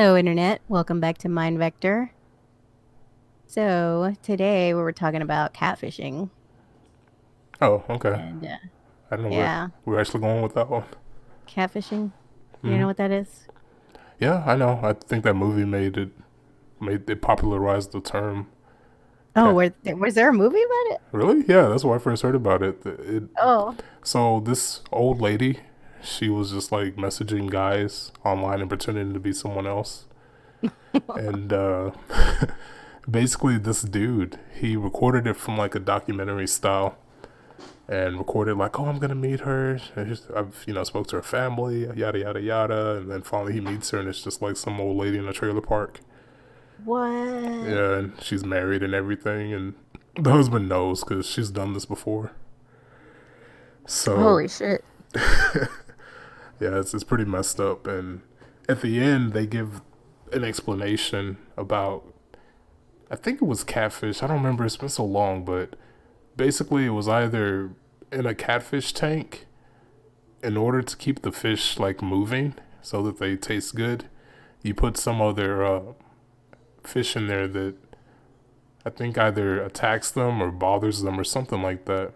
Hello, Internet. Welcome back to MindVector. So, today we were talking about catfishing. Oh, okay. And I don't know where yeah, we're actually going with that one. catfishing. You Hmm. know what that is? Yeah, I know. I think that movie made it popularized the term Oh, cat. was there a movie about it? Really? Yeah, that's where I first heard about it. Oh, So this old lady, she was just like messaging guys online and pretending to be someone else, and basically this dude he recorded it from like a documentary style and recorded like, oh, I'm gonna meet her. I've spoke to her family, yada yada yada, and then finally he meets her, and it's just like some old lady in a trailer park. what? Yeah, and she's married and everything, and the husband knows because she's done this before. So Holy shit. yeah, it's pretty messed up. And at the end, they give an explanation about. I think it was catfish. I don't remember. It's been so long, but basically it was either in a catfish tank in order to keep the fish like moving so that they taste good, you put some other fish in there that I think either attacks them or bothers them or something like that.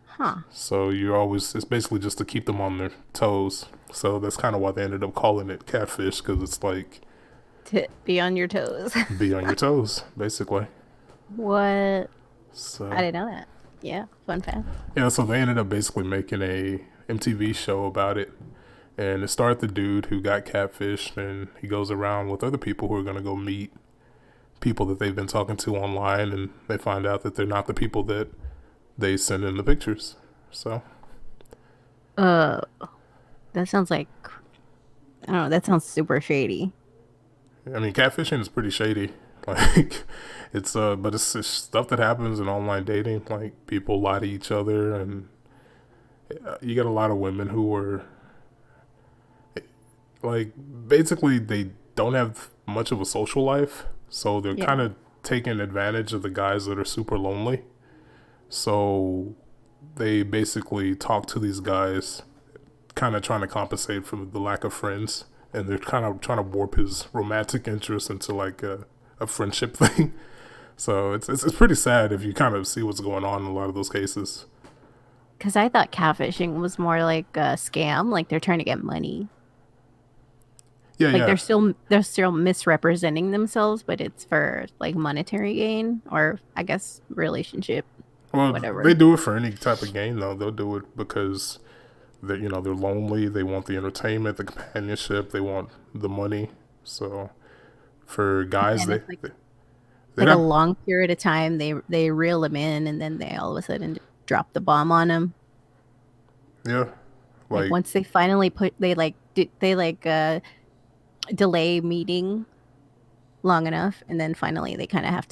Huh. So you're always it's basically just to keep them on their toes. So that's kind of why they ended up calling it catfish because it's like To be on your toes. be on your toes basically. What? I So didn't know that. Yeah, fun fact. yeah, so they ended up basically making a MTV show about it. And it started the dude who got catfished, and he goes around with other people who are going to go meet people that they've been talking to online, and they find out that they're not the people that they send in the pictures. So, Uh, that sounds like, I don't know, that sounds super shady. I mean, catfishing is pretty shady. Like, but it's stuff that happens in online dating. Like, people lie to each other, and you get a lot of women who are, like, basically, they don't have much of a social life. So they're Yeah. kind of taking advantage of the guys that are super lonely. So they basically talk to these guys, kind of trying to compensate for the lack of friends, and they're kind of trying to warp his romantic interest into like a friendship thing. So it's pretty sad if you kind of see what's going on in a lot of those cases. Because I thought catfishing was more like a scam, like they're trying to get money. Yeah, Like yeah. they're still misrepresenting themselves, but it's for like monetary gain or I guess relationship, Well, they whatever. do it for any type of game though. They'll do it because they're lonely. They want the entertainment, the companionship. They want the money. So for And guys, then they it's like they're like a not. long period of time they reel them in and then they all of a sudden drop the bomb on them. Yeah, Like like once they finally put they like delay meeting long enough and then finally they kind of have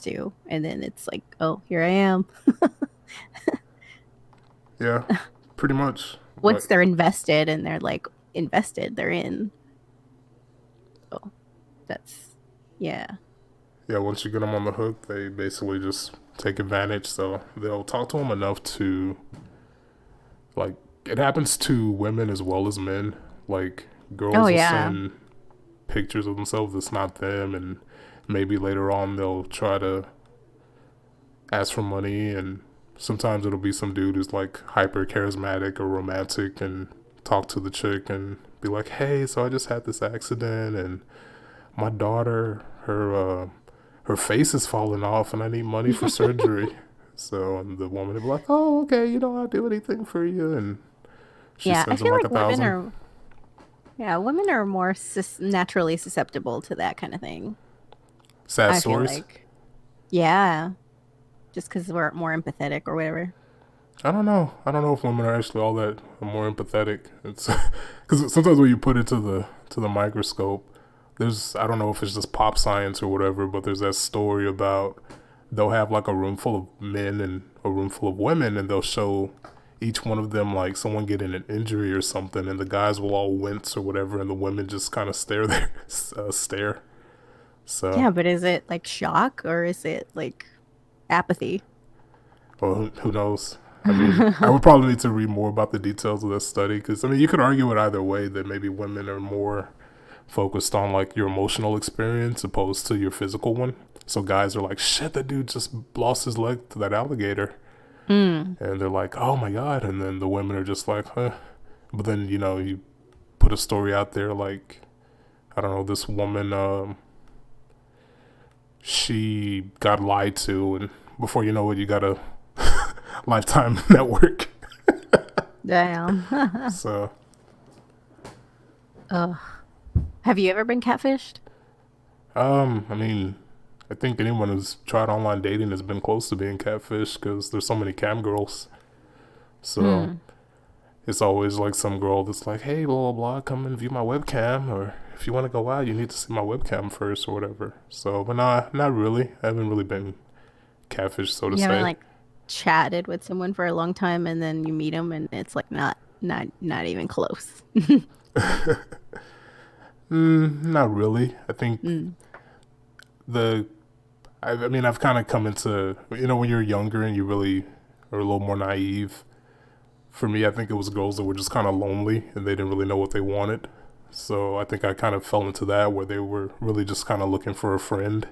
to and then it's like, "Oh, here I am." yeah, pretty much. But Once they're invested and they're like invested, they're in. So that's yeah. yeah, once you get them on the hook, they basically just take advantage. So they'll talk to them enough to like. It happens to women as well as men. Like Oh girls will yeah. send pictures of themselves that's not them, and maybe later on they'll try to ask for money, and sometimes it'll be some dude who's like hyper charismatic or romantic and talk to the chick and be like, hey, so I just had this accident and my daughter, her face is falling off and I need money for surgery. So and the woman will be like, oh, okay, I'll do anything for you. And she Yeah, I sends him feel like like a thousand. women are more naturally susceptible to that kind of thing. Sad I feel stories. like. Yeah, just because we're more empathetic or whatever. I don't know. I don't know if women are actually all that more empathetic. It's because sometimes when you put it to the microscope, there's I don't know if it's just pop science or whatever, but there's that story about they'll have like a room full of men and a room full of women, and they'll show each one of them like someone getting an injury or something, and the guys will all wince or whatever, and the women just kind of stare there, stare. So, Yeah, but is it like shock or is it like apathy? well, who knows? I mean, I would probably need to read more about the details of this study because I mean, you could argue it either way that maybe women are more focused on like your emotional experience opposed to your physical one. So guys are like, shit, that dude just lost his leg to that alligator. Mm. And they're like, oh my God. And then the women are just like, huh. But then, you put a story out there like, I don't know, this woman, she got lied to. And before you know it, you got a Lifetime network. Damn. So, Ugh. Have you ever been catfished? I mean, I think anyone who's tried online dating has been close to being catfish because there's so many cam girls. So Mm. it's always like some girl that's like, hey, blah, blah, blah, come and view my webcam. Or if you want to go out, you need to see my webcam first or whatever. So, but nah, not really. I haven't really been catfish, so to You haven't say. like chatted with someone for a long time and then you meet them and it's like not even close. Not really. I think Mm. the, I mean, I've kind of come into, when you're younger and you really are a little more naive. For me, I think it was girls that were just kind of lonely and they didn't really know what they wanted. So I think I kind of fell into that where they were really just kind of looking for a friend,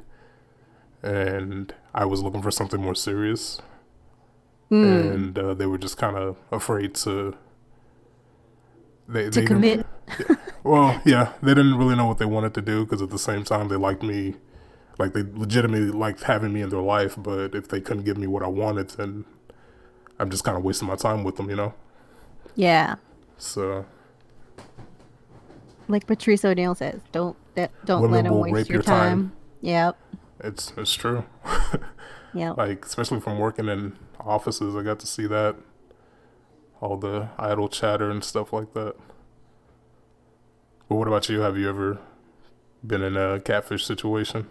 and I was looking for something more serious. Mm. And they were just kind of afraid to. To They didn't. commit. Well, yeah, they didn't really know what they wanted to do because at the same time they liked me, like they legitimately liked having me in their life. But if they couldn't give me what I wanted, then I'm just kind of wasting my time with them. Yeah. So Like Patrice O'Neill says, don't let women them will waste rape your your time. time. Yep. It's true. Yep. Like especially from working in offices, I got to see that, all the idle chatter and stuff like that. But what about you? Have you ever been in a catfish situation?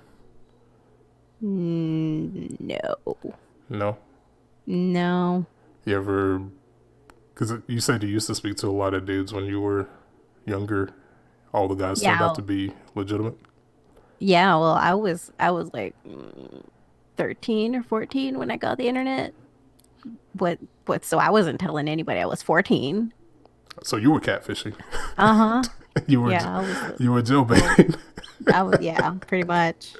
No. No. No. You ever? Because you said you used to speak to a lot of dudes when you were younger. All the guys turned out Yeah. to be legitimate. Yeah, well, I was like 13 or 14 when I got the internet. What so I wasn't telling anybody I was 14. So you were catfishing. Uh-huh. you were Yeah, you were well, jailbaiting. I was yeah, pretty much.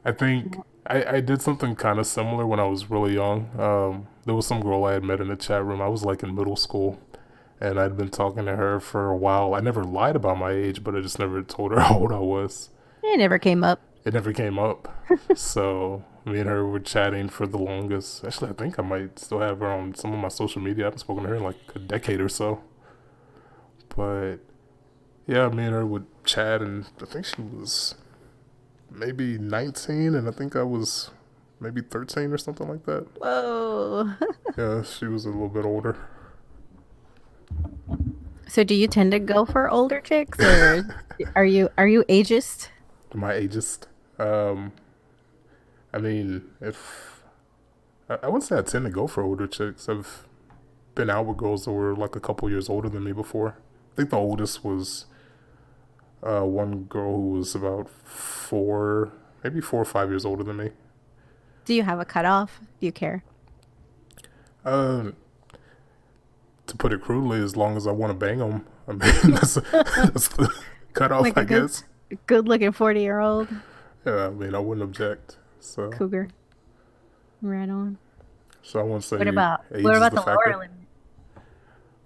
I think I did something kind of similar when I was really young. There was some girl I had met in the chat room. I was like in middle school, and I'd been talking to her for a while. I never lied about my age, but I just never told her how old I was. It never came up. It never came up. So me and her were chatting for the longest. Actually, I think I might still have her on some of my social media. I haven't spoken to her in like a decade or so. But yeah, me and her would chat, and I think she was maybe 19, and I think I was maybe 13 or something like that. Whoa. Yeah, she was a little bit older. So do you tend to go for older chicks or are you ageist? My ageist. Um, I mean, if I wouldn't say I tend to go for older chicks. I've been out with girls that were like a couple years older than me before. I think the oldest was one girl who was about maybe 4 or 5 years older than me. Do you have a cutoff? Do you care? Uh, to put it crudely, as long as I want to bang them, I mean that's the cutoff, Like I a guess. good looking 40-year-old Yeah, I mean I wouldn't object. So, cougar. Right on. so I wouldn't What say about age what is about the the factor. lower limit?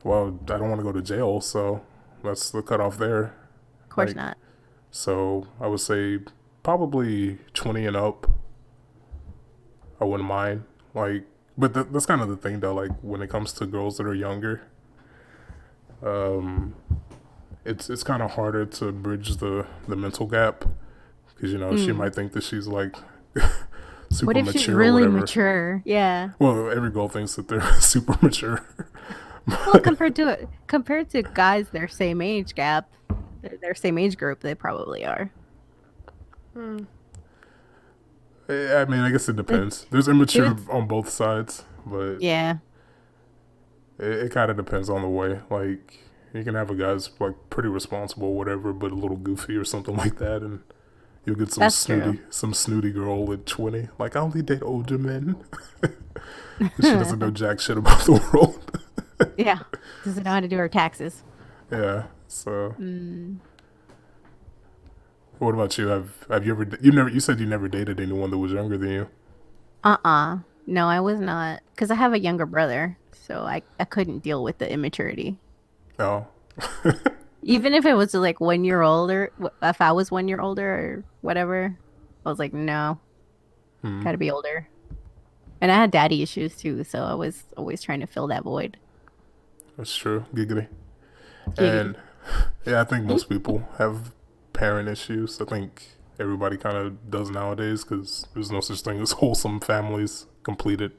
Well, I don't want to go to jail, so that's the cutoff there. Of course Like, not. so I would say probably 20 and up. I wouldn't mind. Like, but that's kind of the thing though. Like when it comes to girls that are younger, um, it's kind of harder to bridge the mental gap because she Mm. might think that she's like What super if she's mature or really whatever. mature? Yeah. Well, every girl thinks that they're super mature. Well, compared to guys their same age gap, their same age group, they probably are. I mean, I guess it It, depends. There's it immature would, on both sides, but yeah, it kind of depends on the way. Like, you can have a guy's like pretty responsible, whatever, but a little goofy or something like that, and you'll get that's true. some snooty girl at 20. Like, I only date older men. She doesn't know jack shit about the world. Yeah. Doesn't know how to do her taxes. Yeah. So, Mm. what about you? Have you ever you said you never dated anyone that was younger than you? No, I was not. Because I have a younger brother, so I couldn't deal with the immaturity. No. Even if it was like 1 year older, if I was 1 year older or whatever, I was like, no, Hmm. gotta be older. And I had daddy issues too, so I was always trying to fill that void. That's true. Giggity. Giggity. And yeah, I think most people have parent issues. I think everybody kind of does nowadays because there's no such thing as wholesome families, completed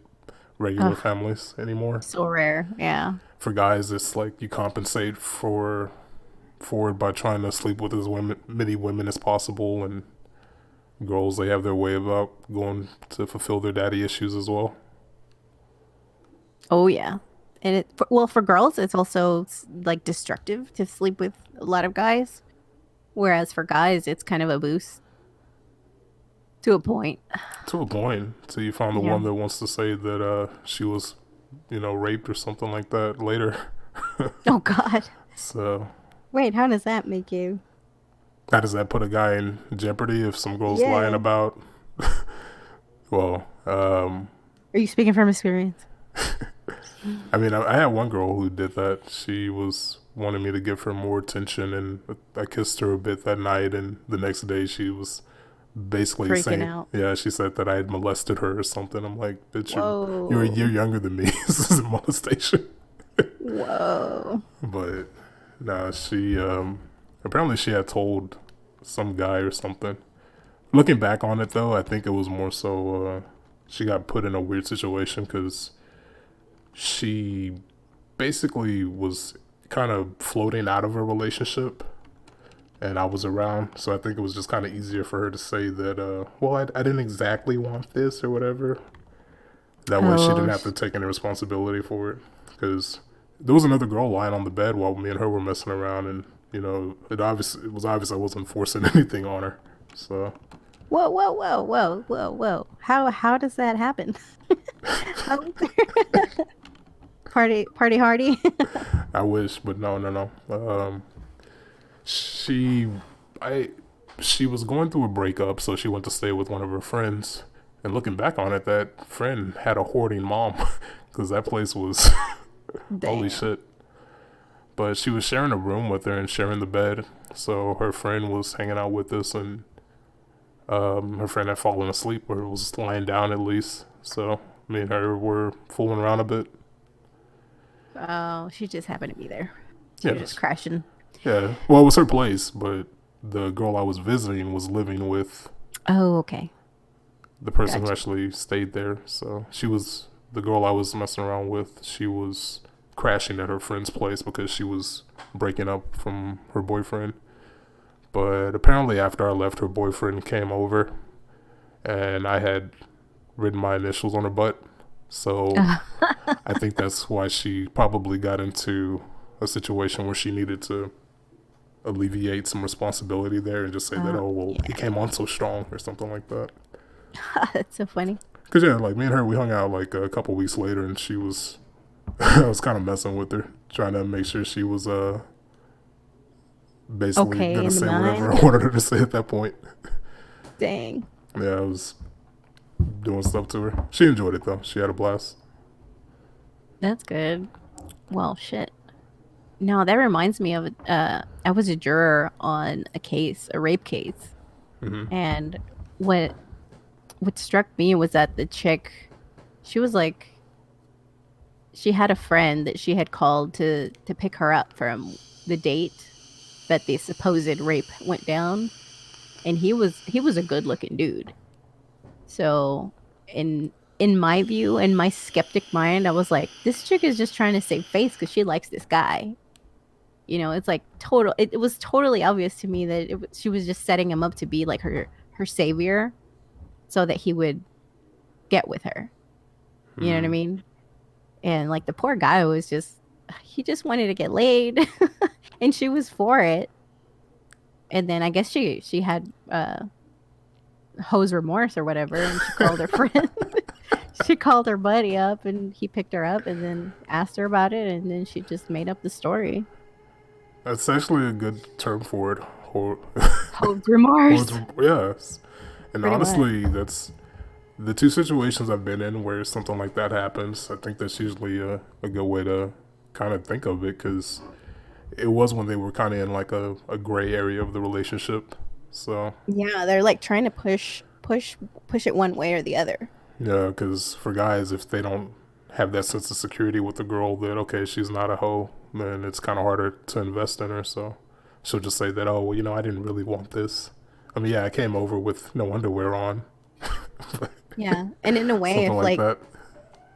regular Ugh, families anymore. so rare. Yeah. For guys, it's like you compensate for it by trying to sleep with as many women as possible, and girls they have their way about going to fulfill their daddy issues as well. Oh yeah. And well, for girls, it's also like destructive to sleep with a lot of guys, whereas for guys, it's kind of a boost to a point. To a point, so you found the Yeah. one that wants to say that she was, raped or something like that later. Oh God. So Wait, how does that make you? how does that put a guy in jeopardy if some girl's lying Yeah. about? Well, Are you speaking from experience? I mean, I had one girl who did that. She was wanting me to give her more attention, and I kissed her a bit that night, and the next day she was basically Freaking saying, out. yeah, she said that I had molested her or something. I'm like, bitch, you're a year Whoa. younger than me. This isn't molestation. Whoa. But nah, she apparently she had told some guy or something. Looking back on it though, I think it was more so she got put in a weird situation because she basically was kind of floating out of a relationship and I was around, so I think it was just kind of easier for her to say that, well, I didn't exactly want this or whatever. That way she didn't Oh, have to take any responsibility for it. Because there was another girl lying on the bed while me and her were messing around, and, it was obvious I wasn't forcing anything on her. So, whoa, whoa, whoa, whoa, whoa, whoa. How does that happen? How party hardy? I wish, but no, no, no. She, I, she was going through a breakup, so she went to stay with one of her friends. And looking back on it, that friend had a hoarding mom, because that place was holy Damn. shit. But she was sharing a room with her and sharing the bed, so her friend was hanging out with us, and her friend had fallen asleep or was lying down at least. So me and her were fooling around a bit. Oh, she just happened to be there. She was just Yes, crashing. yeah. Well, it was her place, but the girl I was visiting was living with Oh, okay. the person who Gotcha. actually stayed there. So she was the girl I was messing around with. She was crashing at her friend's place because she was breaking up from her boyfriend. But apparently, after I left, her boyfriend came over, and I had written my initials on her butt. So I think that's why she probably got into a situation where she needed to alleviate some responsibility there and just say that, oh, well, he Yeah. came on so strong or something like that. That's so funny. Because, yeah, like me and her, we hung out like a couple weeks later and she was, I was kind of messing with her, trying to make sure she was basically Okay, going to in the say whatever mind. I wanted her to say at that point. Dang. Yeah, I was doing stuff to her. She enjoyed it though. She had a blast. That's good. Well, shit. No, that reminds me of I was a juror on a case, a rape case. Hmm. And what what struck me was that the chick, she was like she had a friend that she had called to pick her up from the date that the supposed rape went down, and he was a good-looking dude. So, in my view, in my skeptic mind, I was like, this chick is just trying to save face because she likes this guy. It's like total. It was totally obvious to me that she was just setting him up to be like her savior, so that he would get with her. You know what I Hmm. mean? And like the poor guy was just he just wanted to get laid, and she was for it. And then I guess she had hose remorse or whatever, and she called her friend. She called her buddy up, and he picked her up, and then asked her about it, and then she just made up the story. That's actually a good term for it. Or, Holds remorse. yes. And Pretty much. honestly, that's the two situations I've been in where something like that happens. I think that's usually a good way to kind of think of it because it was when they were kind of in like a gray area of the relationship. So, Yeah, they're like trying to push it one way or the other. yeah, because for guys, if they don't have that sense of security with the girl that, okay, she's not a hoe, then it's kind of harder to invest in her. So she'll just say that, oh, well, I didn't really want this. I mean, yeah, I came over with no underwear on. Yeah. And in a way, Something like that.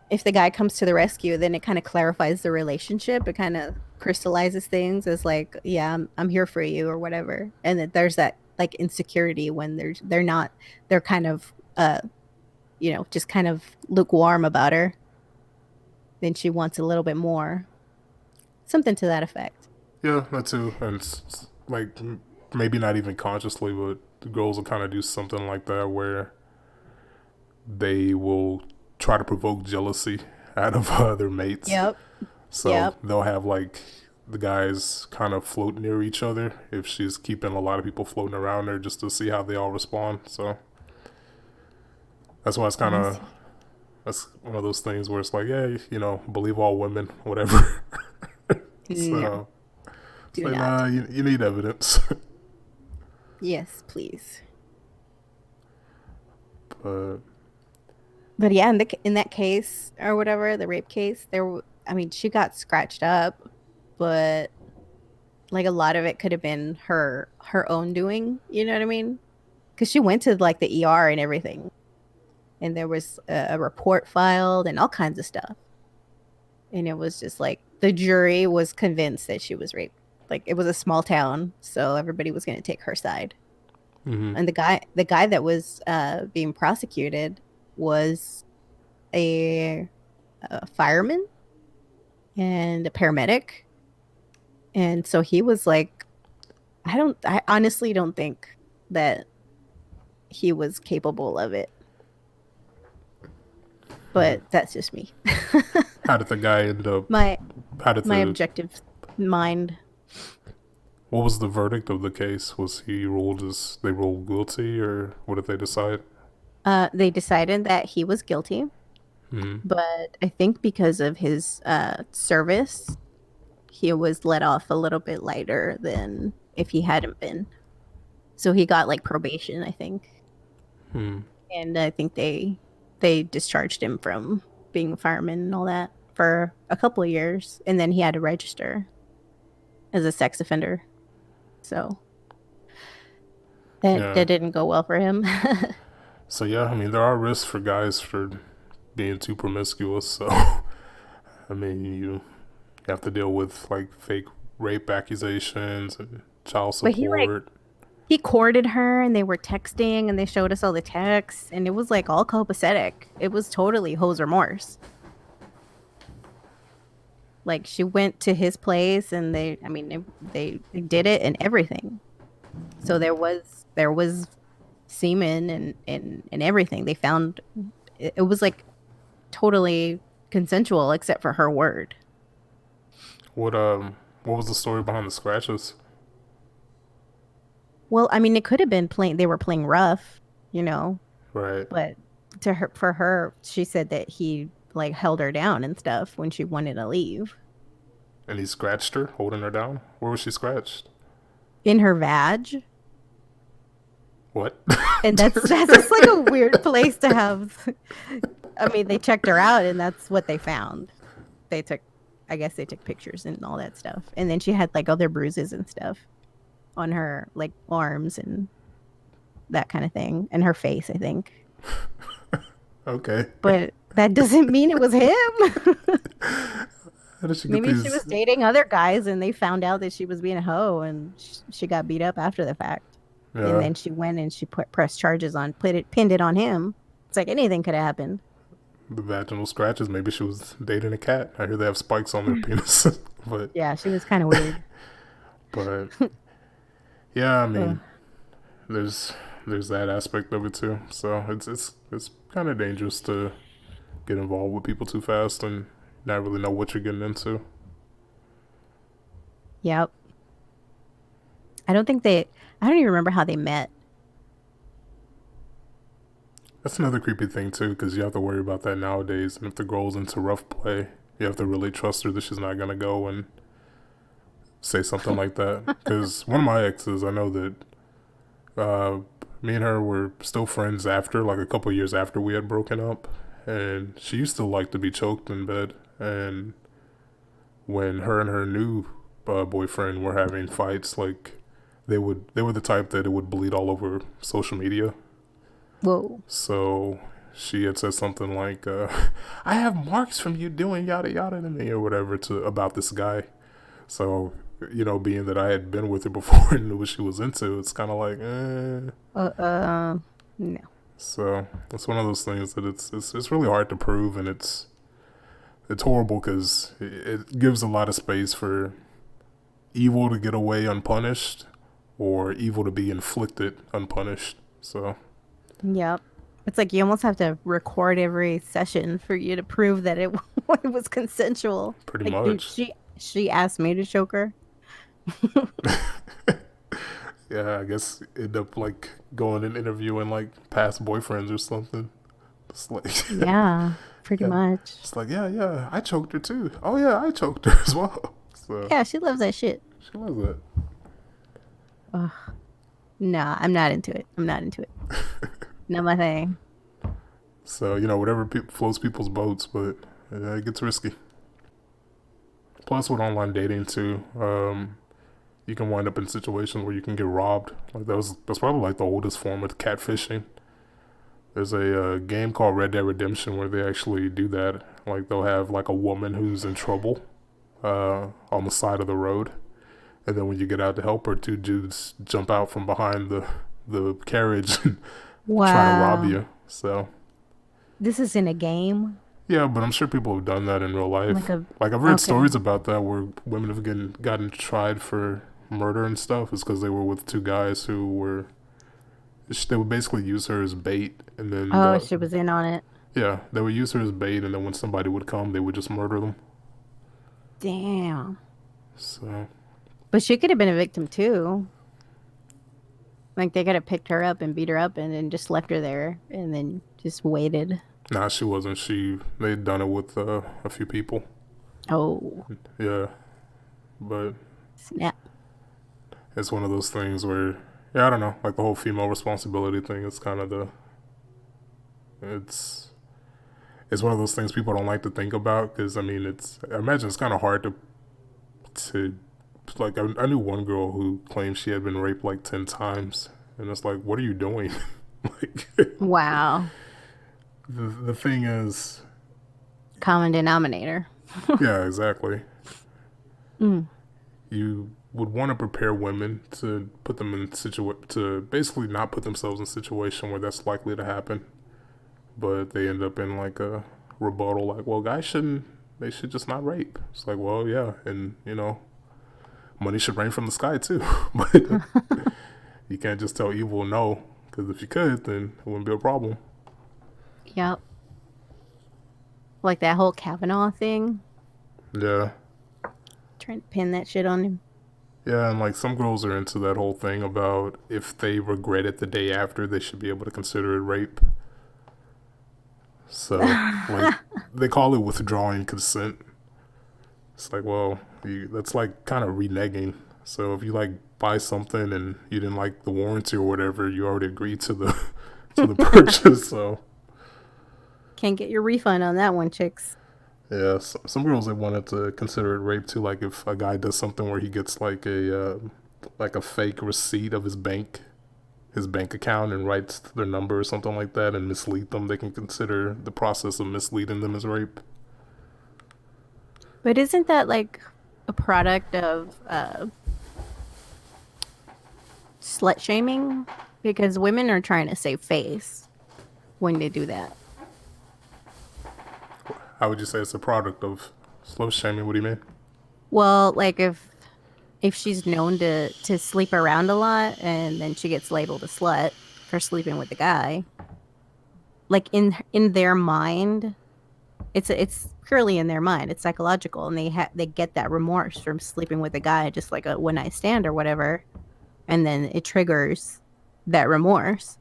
if the guy comes to the rescue, then it kind of clarifies the relationship. It kind of crystallizes things as like, yeah, I'm here for you or whatever. And that there's that like insecurity when they're not they're kind of just kind of lukewarm about her. Then she wants a little bit more. Something to that effect. Yeah, that too. And like maybe not even consciously, but the girls will kind of do something like that where they will try to provoke jealousy out of their mates. Yep. So Yep. they'll have like the guys kind of float near each other if she's keeping a lot of people floating around her just to see how they all respond. So that's why it's kind of Yes. that's one of those things where it's like, yeah, believe all women, whatever. No, So it's do like, not. nah, you need evidence. Yes, please. But But yeah, in that case or whatever, the rape case, I mean, she got scratched up, but like a lot of it could have been her own doing, you know what I mean? Because she went to like the ER and everything, and there was a report filed and all kinds of stuff. And it was just like the jury was convinced that she was raped. Like it was a small town, so everybody was going to take her side. mm-hmm. And the guy that was being prosecuted was a, a fireman and a paramedic. And so he was like, I honestly don't think that he was capable of it, Mm-hmm. but that's just me. How did the guy end up? my How did my the objective mind. What was the verdict of the case? Was he ruled as they ruled guilty, or what did they decide? They decided that he was guilty, Mm-hmm. but I think because of his service, he was let off a little bit lighter than if he hadn't been. So he got like probation, I think. Hmm. And I think they discharged him from being a fireman and all that for a couple of years, and then he had to register as a sex offender. So that Yeah. didn't go well for him. So yeah, I mean there are risks for guys for being too promiscuous. So I mean you have to deal with like fake rape accusations and child But support. he courted her and they were texting and they showed us all the texts and it was like all copacetic. It was totally hose remorse. Like she went to his place and I mean they did it and everything. So there was semen and everything. They found it was like totally consensual except for her word. What was the story behind the scratches? Well, I mean it could have been playing they were playing rough, you know, Right. but to her for her she said that he like held her down and stuff when she wanted to leave And he scratched her, holding her down. Where was she scratched? in her vag. What? And that's just like a weird place to have. I mean, they checked her out and that's what they found. They took I guess they took pictures and all that stuff. And then she had like other bruises and stuff on her like arms and that kind of thing and her face, I think. Okay. But that doesn't mean it was him. How did she get Maybe she was these? dating other guys and they found out that she was being a hoe and she got beat up after the fact. And Yeah, then she went and she pressed charges on, pinned it on him. It's like anything could have happened. the vaginal scratches. Maybe she was dating a cat. I hear they have spikes on their penis. but Yeah, she was kind of weird. but yeah, I Ugh. mean, there's there's that aspect of it too. So it's kind of dangerous to get involved with people too fast and not really know what you're getting into. Yep. I don't think they. I don't even remember how they met. That's another creepy thing too, because you have to worry about that nowadays. And if the girl's into rough play, you have to really trust her that she's not gonna go and say something like that. Because one of my exes, I know that uh, me and her were still friends after, like a couple years after we had broken up, and she used to like to be choked in bed. And when her and her new boyfriend were having fights, like they were the type that it would bleed all over social media. Whoa. So she had said something like, "I have marks from you doing yada yada to me or whatever to about this guy." So being that I had been with her before and knew what she was into, it's kind of like, eh. Uh, uh, no. So it's one of those things that it's really hard to prove, and it's horrible because it gives a lot of space for evil to get away unpunished or evil to be inflicted unpunished. So Yep. It's like you almost have to record every session for you to prove that it, it was consensual. pretty Like, dude, much, she asked me to choke her. yeah, I guess end up like going and interviewing like past boyfriends or something. It's like, Yeah, pretty yeah, much. it's like, yeah, I choked her too. Oh yeah, I choked her as well. So Yeah, she loves that shit. she loves it. Ugh. Nah, I'm not into it. I'm not into it. Not my thing. So whatever floats people's boats, but it gets risky. Plus, with online dating too, you can wind up in situations where you can get robbed. Like that's probably like the oldest form of catfishing. There's a game called Red Dead Redemption where they actually do that. Like they'll have like a woman who's in trouble on the side of the road, and then when you get out to help her, two dudes jump out from behind the carriage and try to rob Wow. you. So This is in a game? yeah, but I'm sure people have done that in real Like life. a Like I've read okay. stories about that where women have gotten tried for murder and stuff. Is because they were with two guys who were they would basically use her as bait, and then Oh, she was in on it. yeah, they would use her as bait, and then when somebody would come, they would just murder them. Damn. So But she could have been a victim too. Like they could have picked her up and beat her up and then just left her there and then just waited. nah, she wasn't. They'd done it with a few people. Oh, Yeah, but snap. it's one of those things where yeah, I don't know, like the whole female responsibility thing. It's kind of the it's it's one of those things people don't like to think about because I mean I imagine it's kind of hard to like I knew one girl who claimed she had been raped like 10 times, and it's like, what are you doing? Like Wow. the thing is, Common denominator. yeah, exactly. Mm. You would want to prepare women to put them in to basically not put themselves in a situation where that's likely to happen, but they end up in like a rebuttal like, well, guys shouldn't, they should just not rape. It's like, well, yeah, and money should rain from the sky too. But you can't just tell evil no, because if you could, then it wouldn't be a problem. Yep. Like that whole Kavanaugh thing. Yeah, Trying to pin that shit on him. yeah, and like some girls are into that whole thing about if they regret it the day after, they should be able to consider it rape. So like they call it withdrawing consent. It's like, well, that's like kind of reneging. So if you like buy something and you didn't like the warranty or whatever, you already agreed to the to the purchase. So Can't get your refund on that one, chicks. yeah, some girls they wanted to consider it rape too. Like if a guy does something where he gets like a fake receipt of his bank account and writes their number or something like that and mislead them, they can consider the process of misleading them as rape. But isn't that like a product of slut shaming? Because women are trying to save face when they do that. How would you say it's a product of slow shaming? What do you mean? Well, like if she's known to sleep around a lot and then she gets labeled a slut for sleeping with the guy, like in their mind, it's purely in their mind. It's psychological, and they get that remorse from sleeping with a guy, just like a one night stand or whatever. and then it triggers that remorse.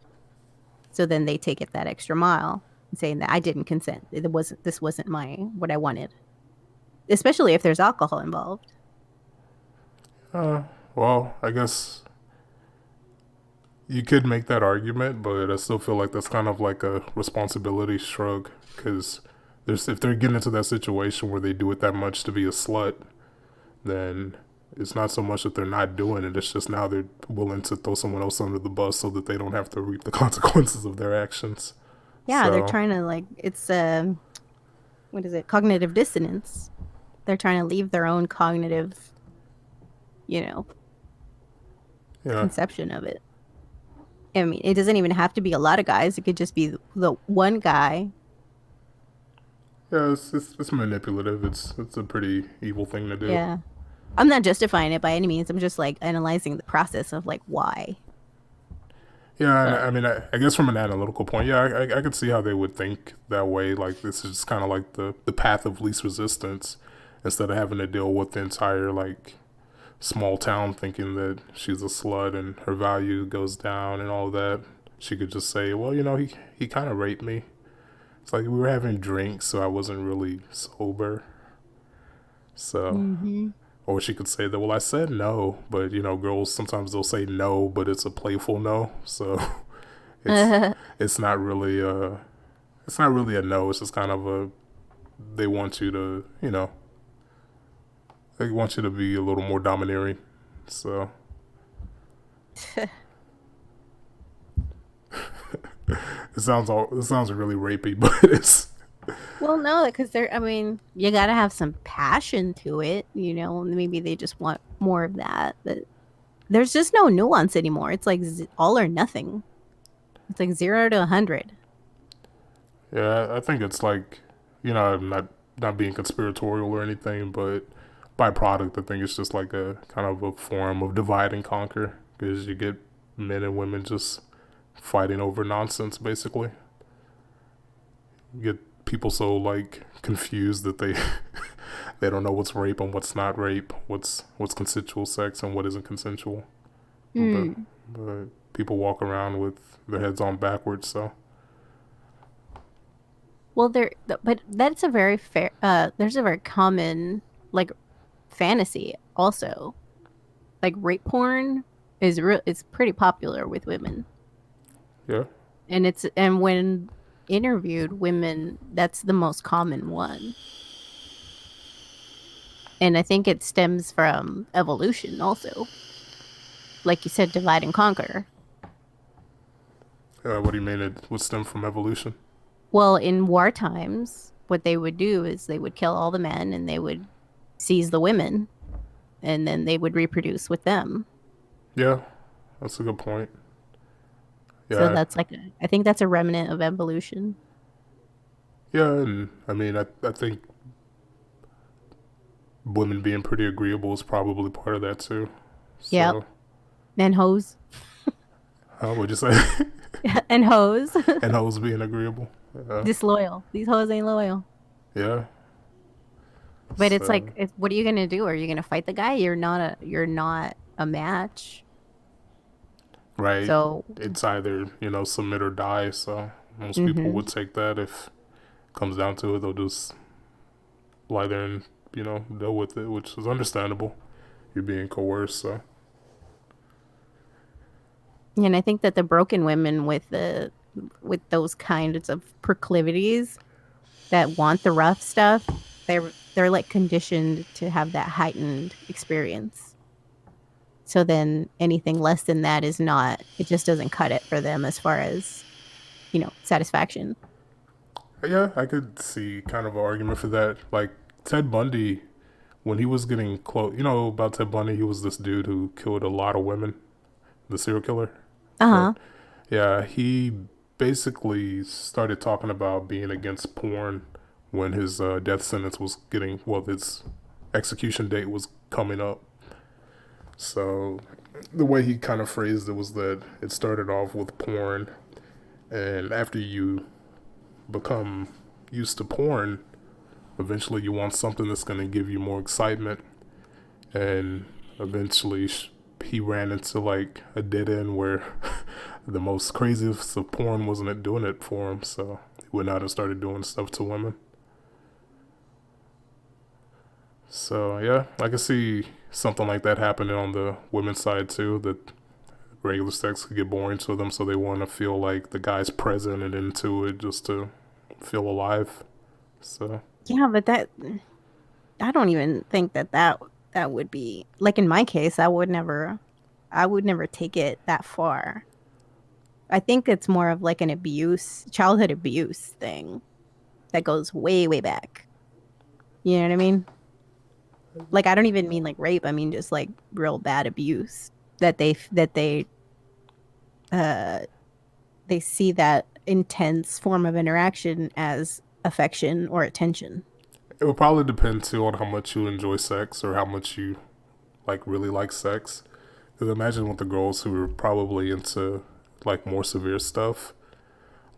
So then they take it that extra mile, saying that I didn't consent. This wasn't my what I wanted. Especially if there's alcohol involved. Well, I guess you could make that argument, but I still feel like that's kind of like a responsibility shrug because if they're getting into that situation where they do it that much to be a slut, then it's not so much that they're not doing it. It's just now they're willing to throw someone else under the bus so that they don't have to reap the consequences of their actions. Yeah, they're So trying to like it's what is it? Cognitive dissonance. They're trying to leave their own cognitive, you know, yeah, conception of it. I mean, it doesn't even have to be a lot of guys. It could just be the one guy. yeah, it's manipulative. It's a pretty evil thing to do. Yeah. I'm not justifying it by any means. I'm just like analyzing the process of like why. Yeah, and But I mean, I guess from an analytical point, yeah, I could see how they would think that way. Like this is kind of like the path of least resistance, instead of having to deal with the entire like small town thinking that she's a slut and her value goes down and all that. She could just say, well, he kind of raped me. It's like we were having drinks, so I wasn't really sober. So, hmm or she could say that, well, I said no, but girls sometimes they'll say no, but it's a playful no. So it's it's not really it's not really a no. It's just kind of a they want you to they want you to be a little more domineering. So it sounds really rapey, but it's well, no, because I mean, you got to have some passion to it, maybe they just want more of that. But there's just no nuance anymore. It's like all or nothing. It's like 0 to 100. yeah. I think it's like I'm not being conspiratorial or anything, but byproduct, I think it's just like a kind of a form of divide and conquer because you get men and women just fighting over nonsense basically. You get people so like confused that they they don't know what's rape and what's not rape, what's consensual sex and what isn't consensual. But Mm. but people walk around with their heads on backwards. So Well, but that's a very fair. There's a very common like fantasy also. Like rape porn is real. It's pretty popular with women, yeah, and when interviewed women, that's the most common one. And I think it stems from evolution also. Like you said, divide and conquer. what do you mean it would stem from evolution? Well, in war times, what they would do is they would kill all the men and they would seize the women and then they would reproduce with them. Yeah, that's a good point. So Yeah, that's like I think that's a remnant of evolution. yeah, and I mean I think women being pretty agreeable is probably part of that too. Yep. So, And hoes. how would you say? And hoes. And hoes being agreeable. Yeah, Disloyal. These hoes ain't loyal. yeah. But it's So like, what are you gonna do? Are you gonna fight the guy? You're not a match. right, So, it's either submit or die. So most people hmm would take that. If it comes down to it, they'll just lie there and deal with it, which is understandable. You're being coerced, so and I think that the broken women with those kinds of proclivities that want the rough stuff, they're like conditioned to have that heightened experience. So then anything less than that is not, it just doesn't cut it for them as far as, satisfaction. yeah, I could see kind of an argument for that. Like Ted Bundy, when he was getting close, about Ted Bundy, he was this dude who killed a lot of women, the serial killer. But Uh-huh. yeah, he basically started talking about being against porn when his death sentence was getting, well, his execution date was coming up. So the way he kind of phrased it was that it started off with porn, and after you become used to porn, eventually you want something that's going to give you more excitement, and eventually he ran into like a dead end where the most craziest of porn wasn't it doing it for him, so he went out and started doing stuff to women. So yeah, I can see something like that happening on the women's side too. That regular sex could get boring to them, so they want to feel like the guy's present and into it just to feel alive. So Yeah, but that I don't even think that would be like in my case, I would never take it that far. I think it's more of like an abuse, childhood abuse thing that goes way, way back. You know what I mean? Like I don't even mean like rape. I mean just like real bad abuse uh they see that intense form of interaction as affection or attention. it would probably depend too on how much you enjoy sex or how much you like really like sex. Because imagine with the girls who are probably into like more severe stuff,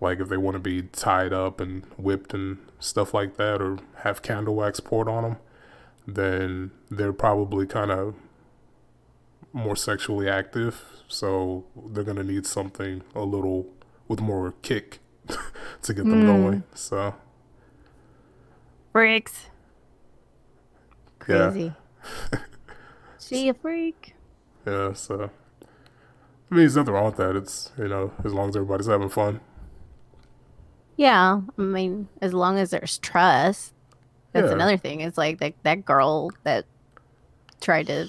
like if they want to be tied up and whipped and stuff like that, or have candle wax poured on them, then they're probably kind of more sexually active. So they're gonna need something a little with more kick to get them going. So Freaks. yeah, Crazy. She a freak. yeah. So I mean, there's nothing wrong with that. It's as long as everybody's having fun. Yeah, I mean, as long as there's trust. That's Yeah, another thing. It's like that girl that tried to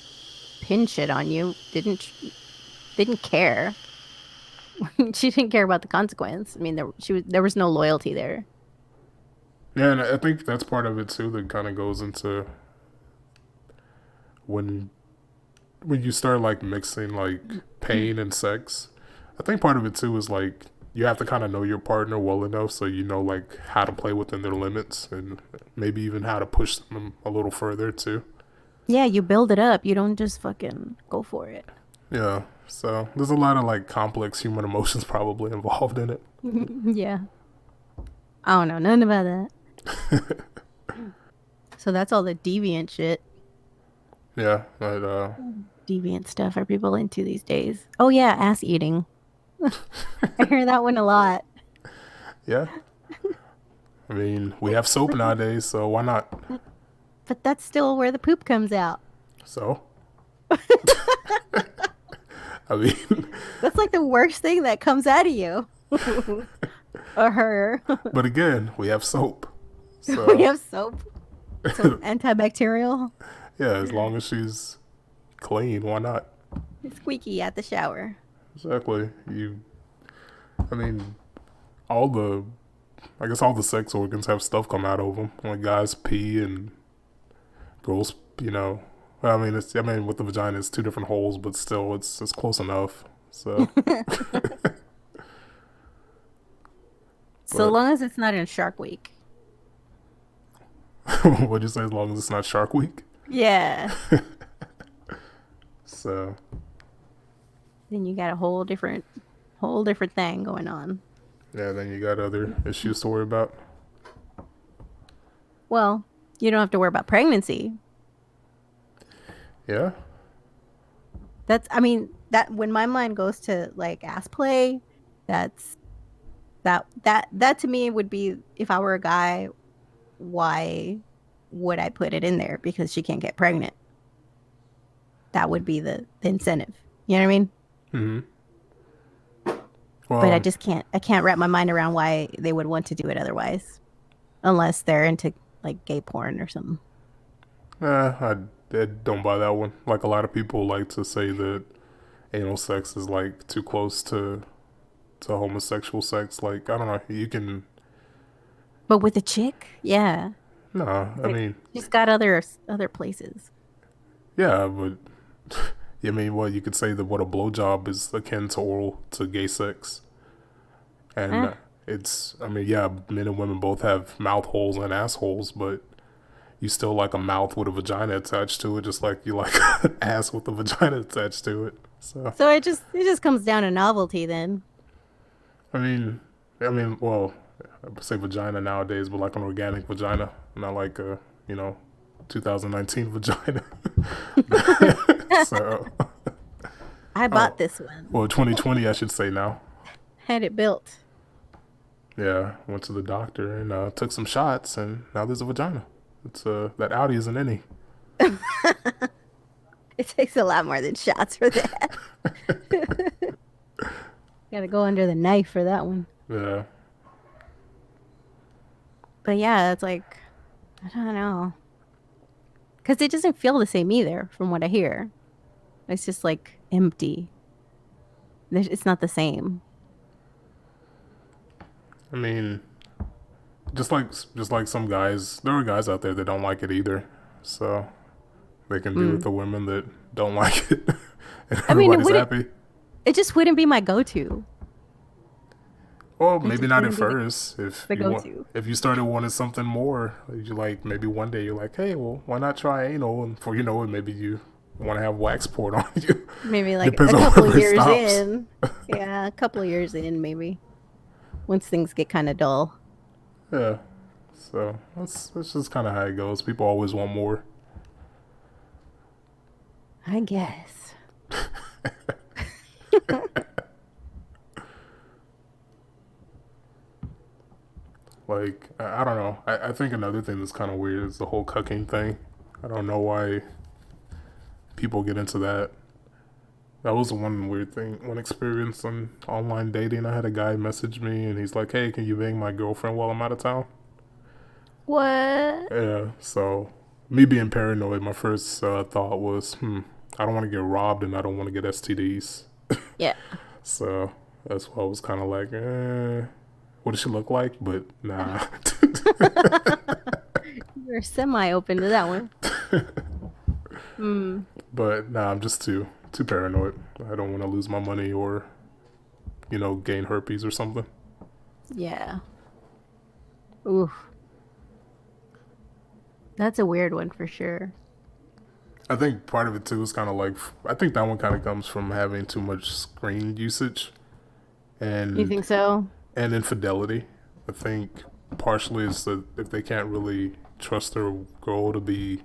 pin shit on you didn't care. She didn't care about the consequence. I mean, there was no loyalty there. yeah, and I think that's part of it too. That kind of goes into when when you start like mixing like pain and sex. I think part of it too is like you have to kind of know your partner well enough so you know like how to play within their limits and maybe even how to push them a little further too. Yeah, you build it up. You don't just fucking go for it. Yeah. So there's a lot of like complex human emotions probably involved in it. Yeah. I don't know nothing about that. So that's all the deviant shit. Yeah. But Deviant stuff are people into these days. Oh yeah, ass eating. I hear that one a lot. yeah. I mean, we have soap nowadays, so why not? But that's still where the poop comes out. So I mean, That's like the worst thing that comes out of you. Or her. but again, we have soap. We So have soap. So antibacterial. yeah, as long as she's clean, why not? Squeaky at the shower. Exactly. I mean, all the, I guess all the sex organs have stuff come out of them. Like guys pee and girls, well, I mean, with the vagina, it's two different holes, but still, it's close enough. So, So but long as it's not in Shark Week. what'd you say? As long as it's not Shark Week. Yeah. So, Then you got a whole different thing going on. yeah, then you got other issues to worry about. Well, you don't have to worry about pregnancy. Yeah. I mean, that when my mind goes to like ass play, that's that to me would be if I were a guy, why would I put it in there? Because she can't get pregnant. That would be the incentive. You know what I mean? Hmm. But Well, I can't wrap my mind around why they would want to do it otherwise. Unless they're into like gay porn or something. I don't buy that one. Like a lot of people like to say that anal sex is like too close to homosexual sex. Like I don't know. You can But with a chick, yeah. no. I Like mean, she's got other places. yeah, but I mean, what you could say that what a blowjob is akin to oral to gay sex, and Eh. it's. I mean, yeah, men and women both have mouth holes and assholes, but you still like a mouth with a vagina attached to it, just like you like an ass with a vagina attached to it. So So it just comes down to novelty then. I mean, well, I would say vagina nowadays, but like an organic vagina, not like a, 2019 vagina. So, I Oh, bought this one. well, 2020, I should say now. Had it built. Yeah, went to the doctor and took some shots, and now there's a vagina. It's that Audi isn't any. It takes a lot more than shots for that. Gotta go under the knife for that one. Yeah, But yeah, it's like, I don't know. Because it doesn't feel the same either, from what I hear. It's just like empty. It's not the same. I mean, just like some guys, there are guys out there that don't like it either. So they can be with Mm. the women that don't like it, and I mean, everybody's happy. it just wouldn't be my go-to. Well, It maybe just not at wouldn't be first. If the you want, go-to. if you started wanting something more, you like maybe one day you're like, hey, well, why not try anal? And before you know it, maybe you want to have wax poured on you. Maybe like Depends a on couple where it years stops. in. Yeah, a couple years in, maybe. Once things get kind of dull. Yeah. So that's just kind of how it goes. People always want more. I guess. Like I don't know. I think another thing that's kind of weird is the whole cucking thing. I don't know why people get into that. That was one weird thing, one experience on online dating. I had a guy message me and he's like, "Hey, can you bang my girlfriend while I'm out of town?" What? Yeah. So me being paranoid, my first thought was, I don't want to get robbed and I don't want to get STDs. Yeah. So that's why I was kind of like, what does she look like? But nah. You're semi open to that one. Hmm. But nah, I'm just too paranoid. I don't want to lose my money or gain herpes or something. Yeah. Oof. That's a weird one for sure. I think part of it too is kind of like I think that one kind of comes from having too much screen usage You and think so? and infidelity. I think partially is that if they can't really trust their girl to be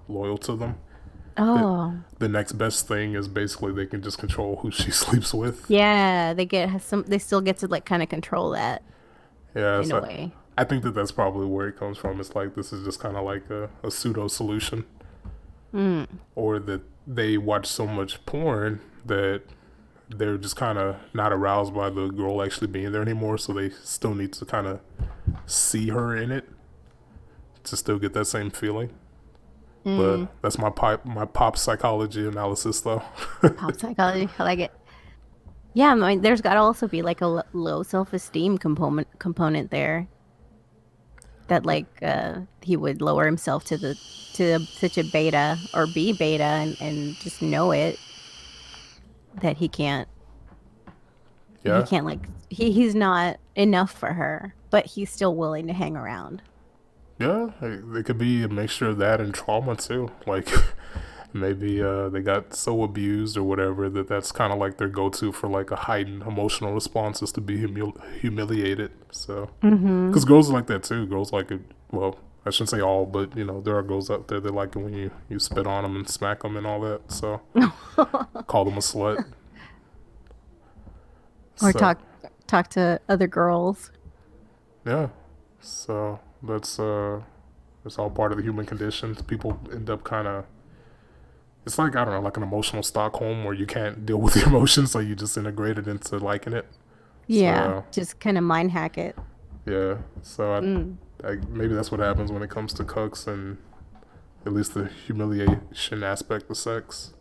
loyal to them, that Oh. the next best thing is basically they can just control who she sleeps with. Yeah, they still get to like kind of control that Yeah, in a so way. I think that that's probably where it comes from. It's like this is just kind of like a pseudo solution, Mm. or that they watch so much porn that they're just kind of not aroused by the girl actually being there anymore. So they still need to kind of see her in it to still get that same feeling. But Mm. that's my pop psychology analysis, though. Pop psychology. I like it. Yeah, I mean, there's got to also be like a low self-esteem component there that like he would lower himself to such a beta or be beta and just know it that he Yeah, can't like he's not enough for her, but he's still willing to hang around. yeah. It could be a mixture of that and trauma too. Like maybe they got so abused or whatever that that's kind of like their go-to for like a heightened emotional response is to be humiliated. So Mm-hmm. because girls are like that too. Girls like it. Well, I shouldn't say all, but there are girls out there that like it when you spit on them and smack them and all that. So call them a slut. Or So talk to other girls. yeah, so that's all part of the human condition. People end up kind of. It's like I don't know, like an emotional Stockholm where you can't deal with the emotions, so you just integrate it into liking it. Yeah, So just kind of mind hack it. yeah, so Mm. maybe that's what happens when it comes to cucks and at least the humiliation aspect of sex.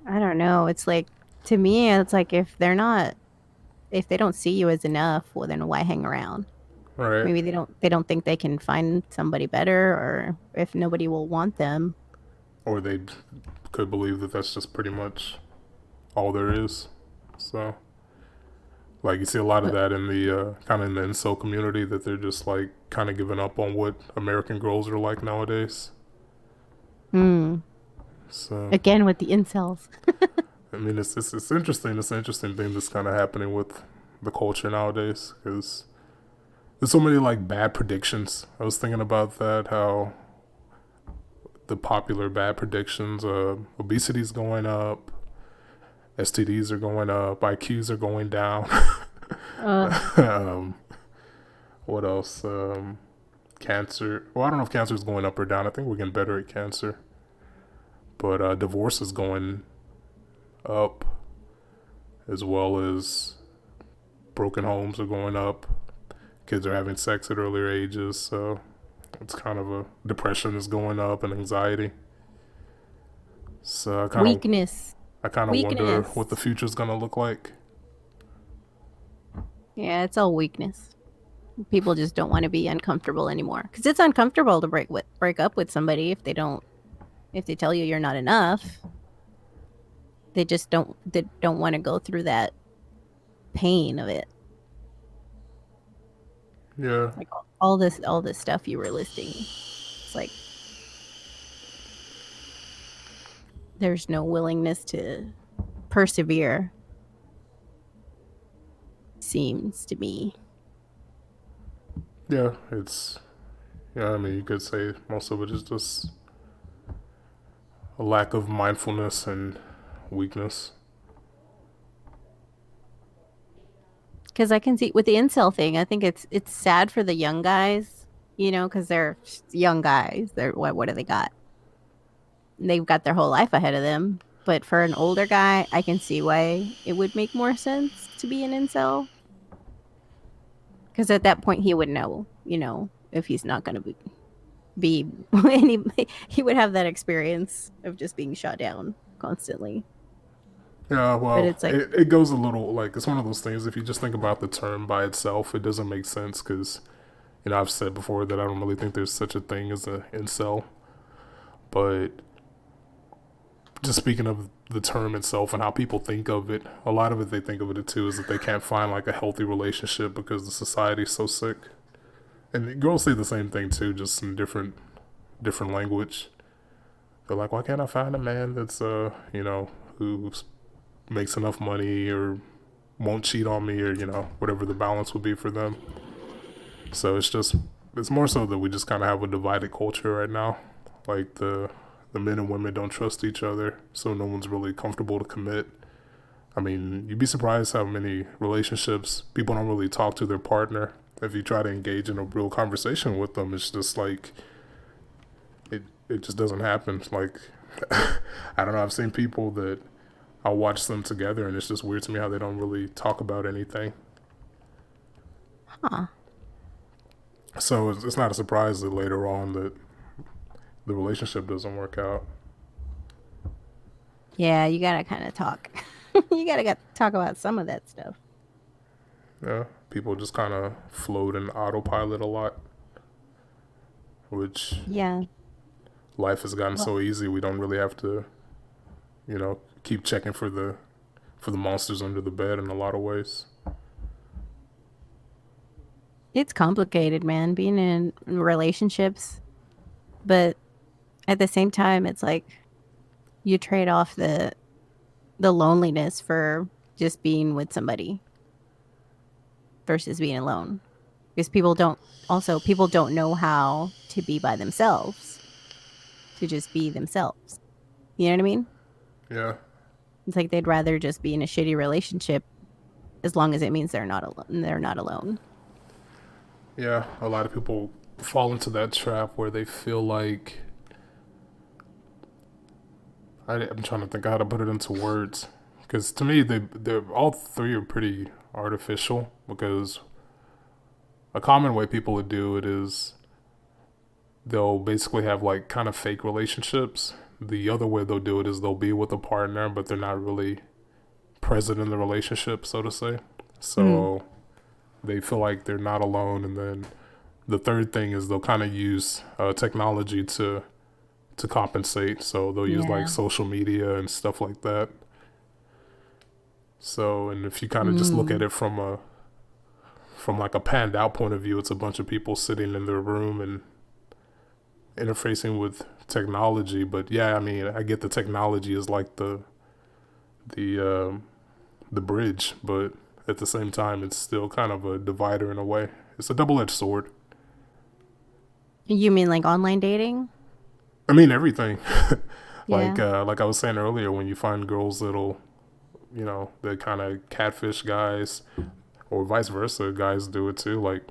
I don't know. It's like to me, it's like if they don't see you as enough, well then why hang around? Right. Maybe they don't think they can find somebody better or if nobody will want them. Or they could believe that that's just pretty much all there is. So, like, you see a lot of But that in the kind of in the incel community that they're just like kind of giving up on what American girls are like nowadays. mm, So, again with the incels. I mean, it's interesting. It's an interesting thing that's kind of happening with the culture nowadays because there's so many like bad predictions. I was thinking about that how the popular bad predictions. Obesity's going up, STDs are going up, IQs are going down. Uh, um, what else? Cancer. Well, I don't know if cancer is going up or down. I think we're getting better at cancer. But divorce is going up, as well as broken homes are going up. Kids are having sex at earlier ages, so it's kind of a depression is going up and anxiety. So weakness. I kind of wonder what the Weakness. future is gonna look like. Yeah, it's all weakness. People just don't want to be uncomfortable anymore because it's uncomfortable to break up with somebody if they tell you you're not enough. They don't want to go through that pain of it. Yeah, Like all this stuff you were listing. It's like there's no willingness to persevere, seems to me. yeah, it's yeah. I mean, you could say most of it is just a lack of mindfulness and weakness. Because I can see with the incel thing, I think it's sad for the young guys, because they're young guys. They're what do they got? They've got their whole life ahead of them. But for an older guy, I can see why it would make more sense to be an incel. Because at that point, he would know, if he's not going to be and he would have that experience of just being shot down constantly. Yeah, But well, it's like, it goes a little like it's one of those things. If you just think about the term by itself, it doesn't make sense because I've said before that I don't really think there's such a thing as a incel. But just speaking of the term itself and how people think of it, a lot of it they think of it too is that they can't find like a healthy relationship because the society's so sick. And girls say the same thing too, just in different language. They're like, why can't I find a man that's who makes enough money or won't cheat on me or whatever the balance would be for them. So it's more so that we just kind of have a divided culture right now. Like the men and women don't trust each other, so no one's really comfortable to commit. I mean, you'd be surprised how many relationships people don't really talk to their partner. If you try to engage in a real conversation with them, it's just like it just doesn't happen. Like I don't know, I've seen people that I'll watch them together and it's just weird to me how they don't really talk about anything. huh. So it's not a surprise that later on that the relationship doesn't work out. Yeah, you gotta kind of talk. You gotta talk about some of that stuff. Yeah, people just kind of float in autopilot a lot, which Yeah. life has gotten Well, so easy we don't really have to, keep checking for the monsters under the bed in a lot of ways. it's complicated, man, being in relationships, but at the same time, it's like you trade off the loneliness for just being with somebody versus being alone. Because people don't know how to be by themselves, to just be themselves. You know what I mean? Yeah, It's like they'd rather just be in a shitty relationship as long as it means they're not alone. They're not alone. yeah. A lot of people fall into that trap where they feel like I'm trying to think how to put it into words. Because to me, they're all three are pretty artificial. Because a common way people would do it is they'll basically have like kind of fake relationships. The other way they'll do it is they'll be with a partner, but they're not really present in the relationship, so to say. Mm. So they feel like they're not alone. And then the third thing is they'll kind of use technology to compensate. So they'll use like Yeah. social media and stuff like that. So, and if you kind of just look at Mm. it from like a panned out point of view, it's a bunch of people sitting in their room and interfacing with technology. But yeah, I mean, I get the technology is like the the bridge, but at the same time, it's still kind of a divider in a way. It's a double edged sword. You mean like online dating? I mean everything. Yeah. Like I was saying earlier, when you find girls that'll, the kind of catfish guys, or vice versa, guys do it too. Like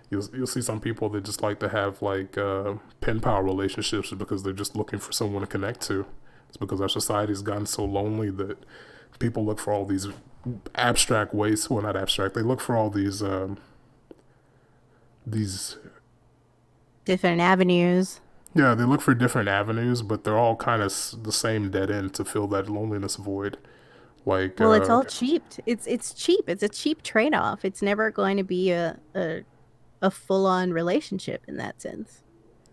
you'll see some people that just like to have like pen pal relationships because they're just looking for someone to connect to. It's because our society's gotten so lonely that people look for all these abstract ways. Well, not abstract. They look for all these. Different avenues. Yeah, they look for different avenues, but they're all kind of the same dead end to fill that loneliness void. Like, Well, it's all cheap. It's cheap. It's a cheap trade-off. It's never going to be a full-on relationship in that sense.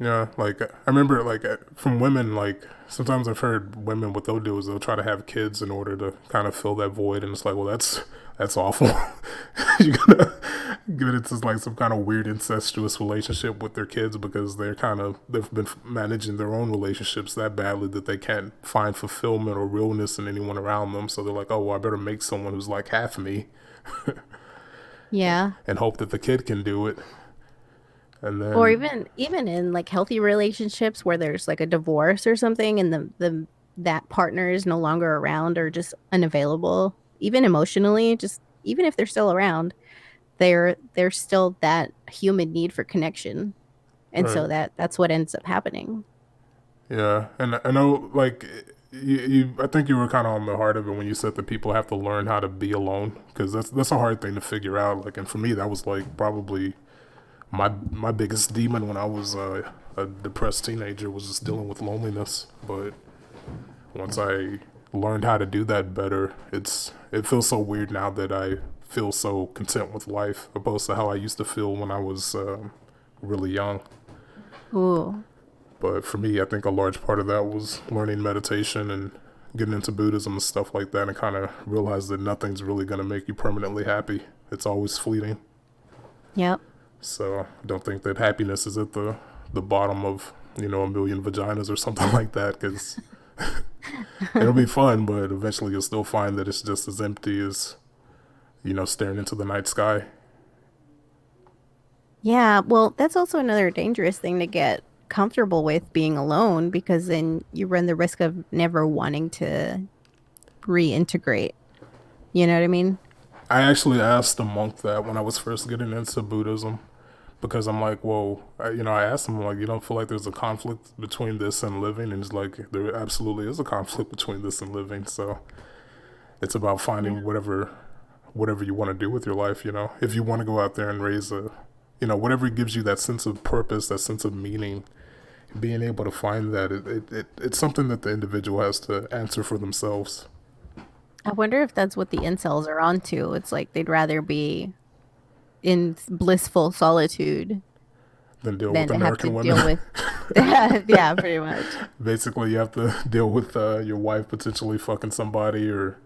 yeah, like I remember, like from women, like sometimes I've heard women what they'll do is they'll try to have kids in order to kind of fill that void, and it's like, well, that's awful. You gotta get into like some kind of weird incestuous relationship with their kids because they've been managing their own relationships that badly that they can't find fulfillment or realness in anyone around them. So they're like, oh, well, I better make someone who's like half me, Yeah. and hope that the kid can do it. And Or then even in like healthy relationships where there's like a divorce or something and the that partner is no longer around or just unavailable, even emotionally, just even if they're still around, there's still that human need for connection. And right. so that's what ends up happening. Yeah, and I know, like, I think you were kind of on the heart of it when you said that people have to learn how to be alone because that's a hard thing to figure out. Like, and for me, that was like probably my biggest demon when I was a depressed teenager was just dealing with loneliness. But once I learned how to do that better, it feels so weird now that I feel so content with life, opposed to how I used to feel when I was really young. Ooh. But for me, I think a large part of that was learning meditation and getting into Buddhism and stuff like that, and kind of realize that nothing's really going to make you permanently happy. It's always fleeting. Yep. So I don't think that happiness is at the bottom of a million vaginas or something like that. Because it'll be fun, but eventually you'll still find that it's just as empty as staring into the night sky. Yeah, well, that's also another dangerous thing to get comfortable with being alone because then you run the risk of never wanting to reintegrate. You know what I mean? I actually asked a monk that when I was first getting into Buddhism, because I'm like, well, I asked him, like, you don't feel like there's a conflict between this and living? And he's like, there absolutely is a conflict between this and living. So it's about Yeah. finding whatever you want to do with your life. If you want to go out there and raise whatever gives you that sense of purpose, that sense of meaning, being able to find that it's something that the individual has to answer for themselves. I wonder if that's what the incels are onto. It's like they'd rather be in blissful solitude Than deal with than to have to American women. deal with. Yeah, pretty much. Basically, you have to deal with your wife potentially fucking somebody, or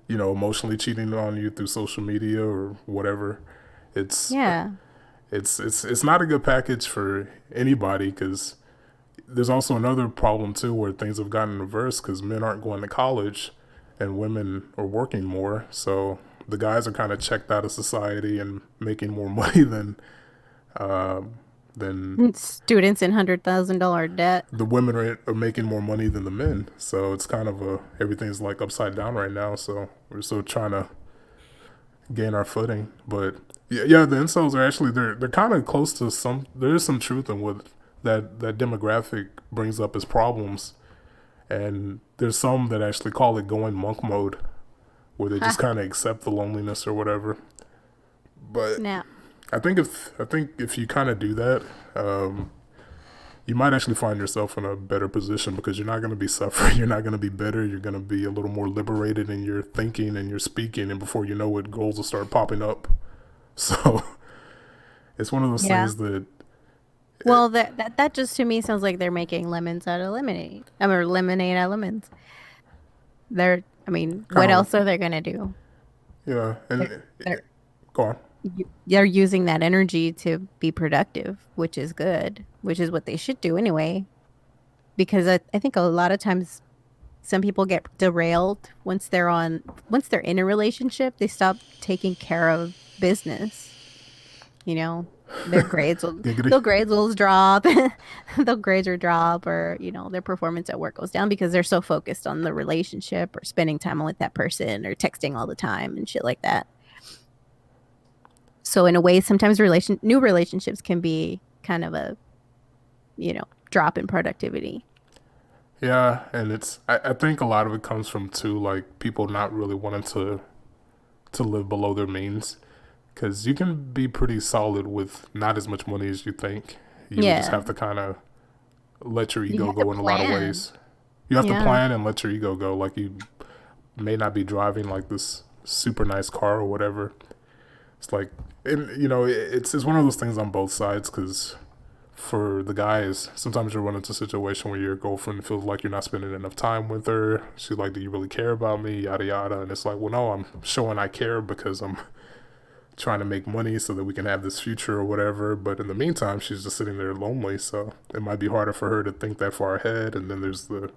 emotionally cheating on you through social media or whatever. It's Yeah. it's not a good package for anybody because there's also another problem too where things have gotten reversed because men aren't going to college and women are working more. So the guys are kind of checked out of society and making more money than Students in $100,000 debt. the women are making more money than the men. So it's kind of everything's like upside down right now. So we're still trying to gain our footing. But yeah, the incels are actually they're kind of close to some. There is some truth in what that demographic brings up as problems, and there's some that actually call it going monk mode, where they just Ha, kind of accept the loneliness or whatever. But snap. I think if you kind of do that, you might actually find yourself in a better position because you're not going to be suffering. You're not going to be bitter. You're going to be a little more liberated in your thinking and your speaking. And before you know it, goals will start popping up. So it's one of those Yeah. things that, Well, that just to me sounds like they're making lemons out of lemonade. I mean, lemonade out of lemons. I mean, kind what of, else are they gonna do? yeah. They're, And they're go on. they're using that energy to be productive, which is good, which is what they should do anyway. Because I think a lot of times some people get derailed once they're in a relationship, they stop taking care of business, you know? their grades will Giggity. their grades will drop. Their grades will drop, or their performance at work goes down because they're so focused on the relationship or spending time with that person or texting all the time and shit like that. So in a way, sometimes new relationships can be kind of a, drop in productivity. Yeah, and I think a lot of it comes from too like people not really wanting to live below their means, because you can be pretty solid with not as much money as you think. You would just Yeah. have to kind of let your You ego have to go in a lot of plan. ways. You have to Yeah. plan and let your ego go. Like you may not be driving like this super nice car or whatever. It's like, and it's one of those things on both sides, because for the guys, sometimes you run into a situation where your girlfriend feels like you're not spending enough time with her. She's like, "Do you really care about me?" Yada yada, and it's like, "Well, no, I'm showing I care because I'm trying to make money so that we can have this future or whatever." But in the meantime, she's just sitting there lonely, so it might be harder for her to think that far ahead. And then there's the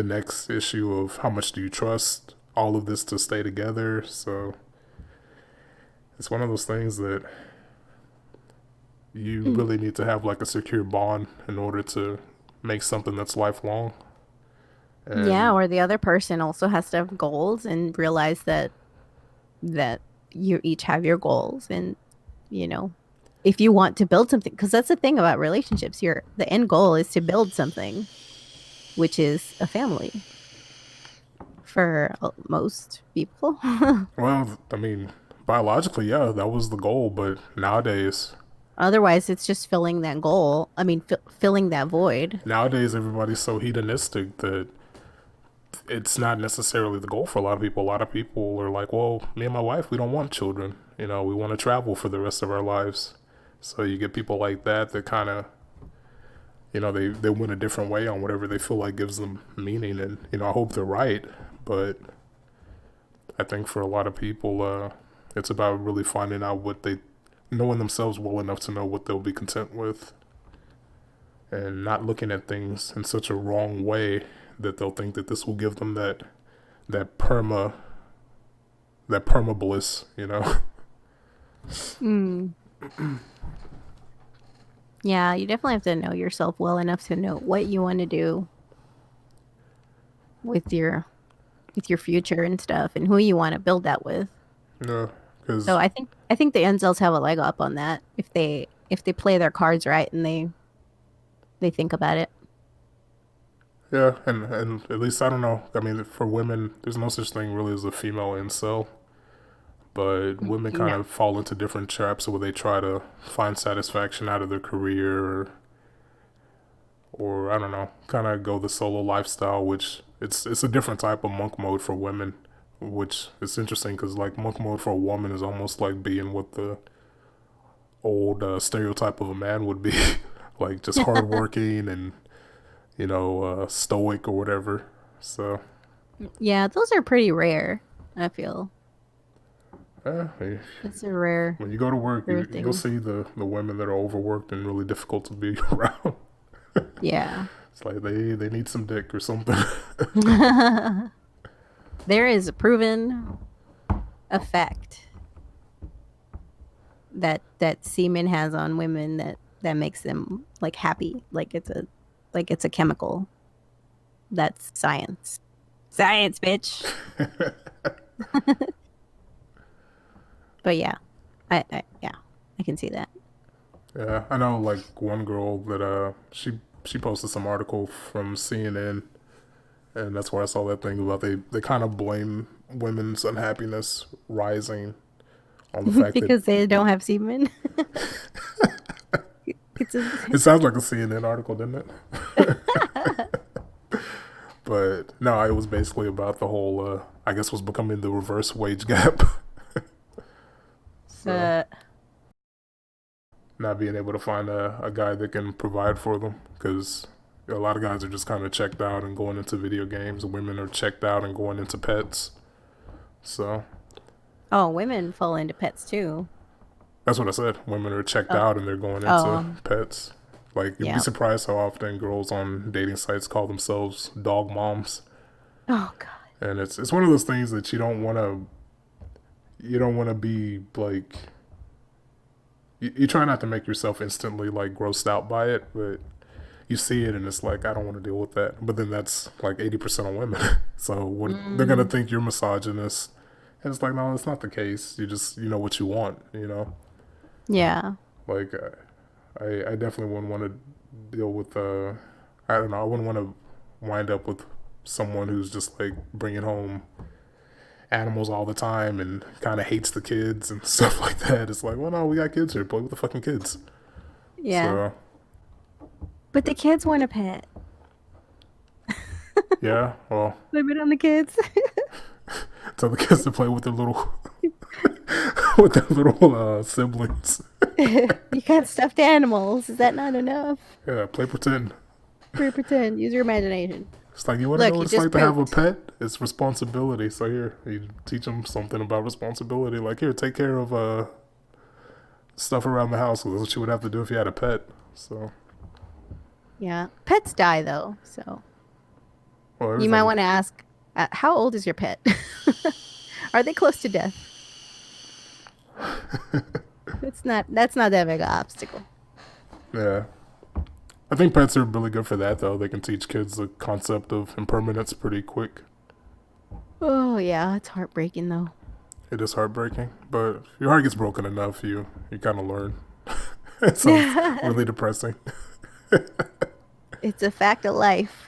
next issue of how much do you trust all of this to stay together. So it's one of those things that you really need to have like a secure bond in order to make something that's lifelong. Yeah, And or the other person also has to have goals and realize that you each have your goals and you know if you want to build something, because that's the thing about relationships, the end goal is to build something, which is a family for most people. well, I mean, biologically, yeah, that was the goal. But Otherwise it's just filling that goal, I mean filling that void. nowadays, everybody's so hedonistic that it's not necessarily the goal for a lot of people. A lot of people are like, well, me and my wife, we don't want children. We want to travel for the rest of our lives. So you get people like that that kind of, they went a different way on whatever they feel like gives them meaning. And, I hope they're right. But I think for a lot of people, it's about really finding out knowing themselves well enough to know what they'll be content with, and not looking at things in such a wrong way that they'll think that this will give them that perma that perma bliss. Mm. Yeah, you definitely have to know yourself well enough to know what you want to do with your future and stuff and who you want to build that with. Yeah, So because I think the Enzels have a leg up on that if they play their cards right and they think about it. yeah, and at least I don't know. I mean, for women, there's no such thing really as a female incel, but women kind No. of fall into different traps where they try to find satisfaction out of their career, or I don't know, kind of go the solo lifestyle, which it's a different type of monk mode for women, which is interesting because like monk mode for a woman is almost like being what the old stereotype of a man would be, like just hardworking and stoic or whatever. So Yeah, those are pretty rare, I feel. hey, It's a rare when you go to work, rare you'll thing. see the women that are overworked and really difficult to be around. Yeah. It's like they need some dick or something. There is a proven effect that semen has on women that makes them like happy, like it's a chemical. That's science. Science, bitch. But yeah, yeah, I can see that. Yeah, I know like one girl that she posted some article from CNN, and that's where I saw that thing about they kind of blame women's unhappiness rising on the fact that Because they don't have semen. It's a it sounds like a CNN article, didn't it? But no, it was basically about the whole I guess was becoming the reverse wage gap. So uh not being able to find a guy that can provide for them, because a lot of guys are just kind of checked out and going into video games. Women are checked out and going into pets. So oh, women fall into pets too. that's what I said. Women are checked Oh, out and they're going into oh, pets. Like you'd be yeah. surprised how often girls on dating sites call themselves dog moms. Oh God. And it's one of those things that you don't want to be like you try not to make yourself instantly like grossed out by it, but you see it and it's like I don't want to deal with that. But then that's like 80% of women, so what they're gonna Mm, think you're misogynist, and it's like no, it's not the case. You know what you want, you know. yeah. Like I definitely wouldn't want to deal with I don't know. I wouldn't want to wind up with someone who's just like bringing home animals all the time and kind of hates the kids and stuff like that. It's like, well, no, we got kids here. Play with the fucking kids. Yeah. So But the kids want a pet. yeah, well, Blame it on the kids. tell the kids to play with their little with their little siblings. You got stuffed animals. Is that not enough? Yeah, play pretend. Pretend. Use your imagination. It's like you want to know Look, what he it's just like to have a pooped. pet. It's responsibility. So here, you teach them something about responsibility. Like here, take care of stuff around the house. That's what you would have to do if you had a pet. So Yeah. Pets die though, so well, you might everything. want to ask, how old is your pet? Are they close to death? That's not that big an obstacle. Yeah, I think pets are really good for that though. They can teach kids the concept of impermanence pretty quick. Oh yeah, it's heartbreaking though. It is heartbreaking, but if your heart gets broken enough, you kind of learn. It sounds really depressing. It's a fact of life.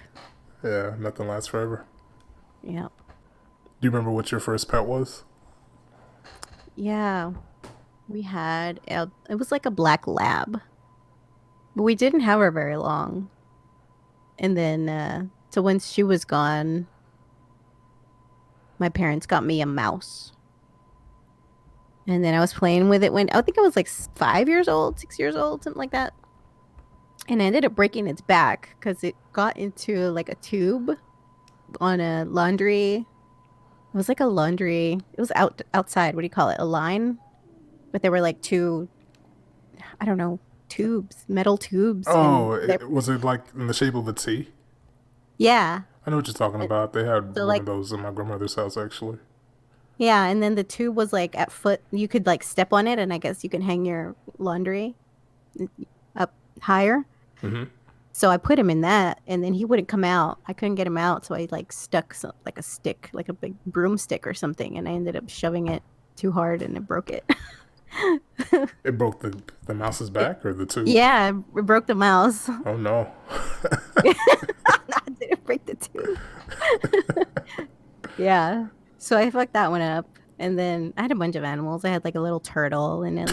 Yeah, nothing lasts forever. Yeah. Do you remember what your first pet was? Yeah. It was like a black lab, but we didn't have her very long. And then so when she was gone, my parents got me a mouse. And then I was playing with it when I think I was like 5 years old, 6 years old, something like that. And I ended up breaking its back because it got into like a tube on a laundry. It was like a laundry. It was outside. What do you call it? A line, but there were like two, I don't know, tubes, metal tubes, and Oh, there. was it like in the shape of a T? Yeah. I know what you're talking And about. They had so one like of those in my grandmother's house actually. yeah, and then the tube was like at foot. You could like step on it, and I guess you can hang your laundry up higher. Mm-hmm. So I put him in that, and then he wouldn't come out. I couldn't get him out, so I like stuck like a stick, like a big broomstick or something, and I ended up shoving it too hard, and it broke it. It broke the mouse's It, back or the tube. yeah, it broke the mouse. Oh no. I didn't break the tube. Yeah. So I fucked that one up. And then I had a bunch of animals. I had like a little turtle and then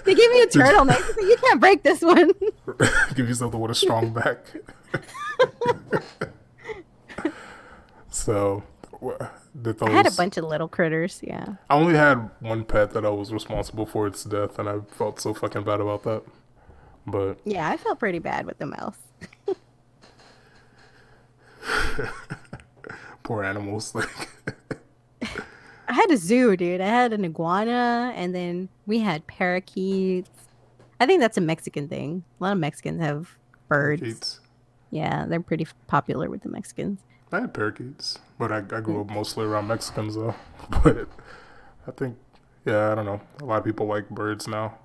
they gave me a Did turtle next. You can't break this one. you give yourself the with a strong back? So, did I had a those? bunch of little critters. Yeah. I only had one pet that I was responsible for its death, and I felt so fucking bad about that. But Yeah, I felt pretty bad with the mouse. poor animals, like I had a zoo, dude. I had an iguana and then we had parakeets. I think that's a Mexican thing. A lot of Mexicans have birds. parakeets. Yeah, they're pretty popular with the Mexicans. I had parakeets, but I grew up mostly around Mexicans though. But I think, yeah, I don't know. A lot of people like birds now.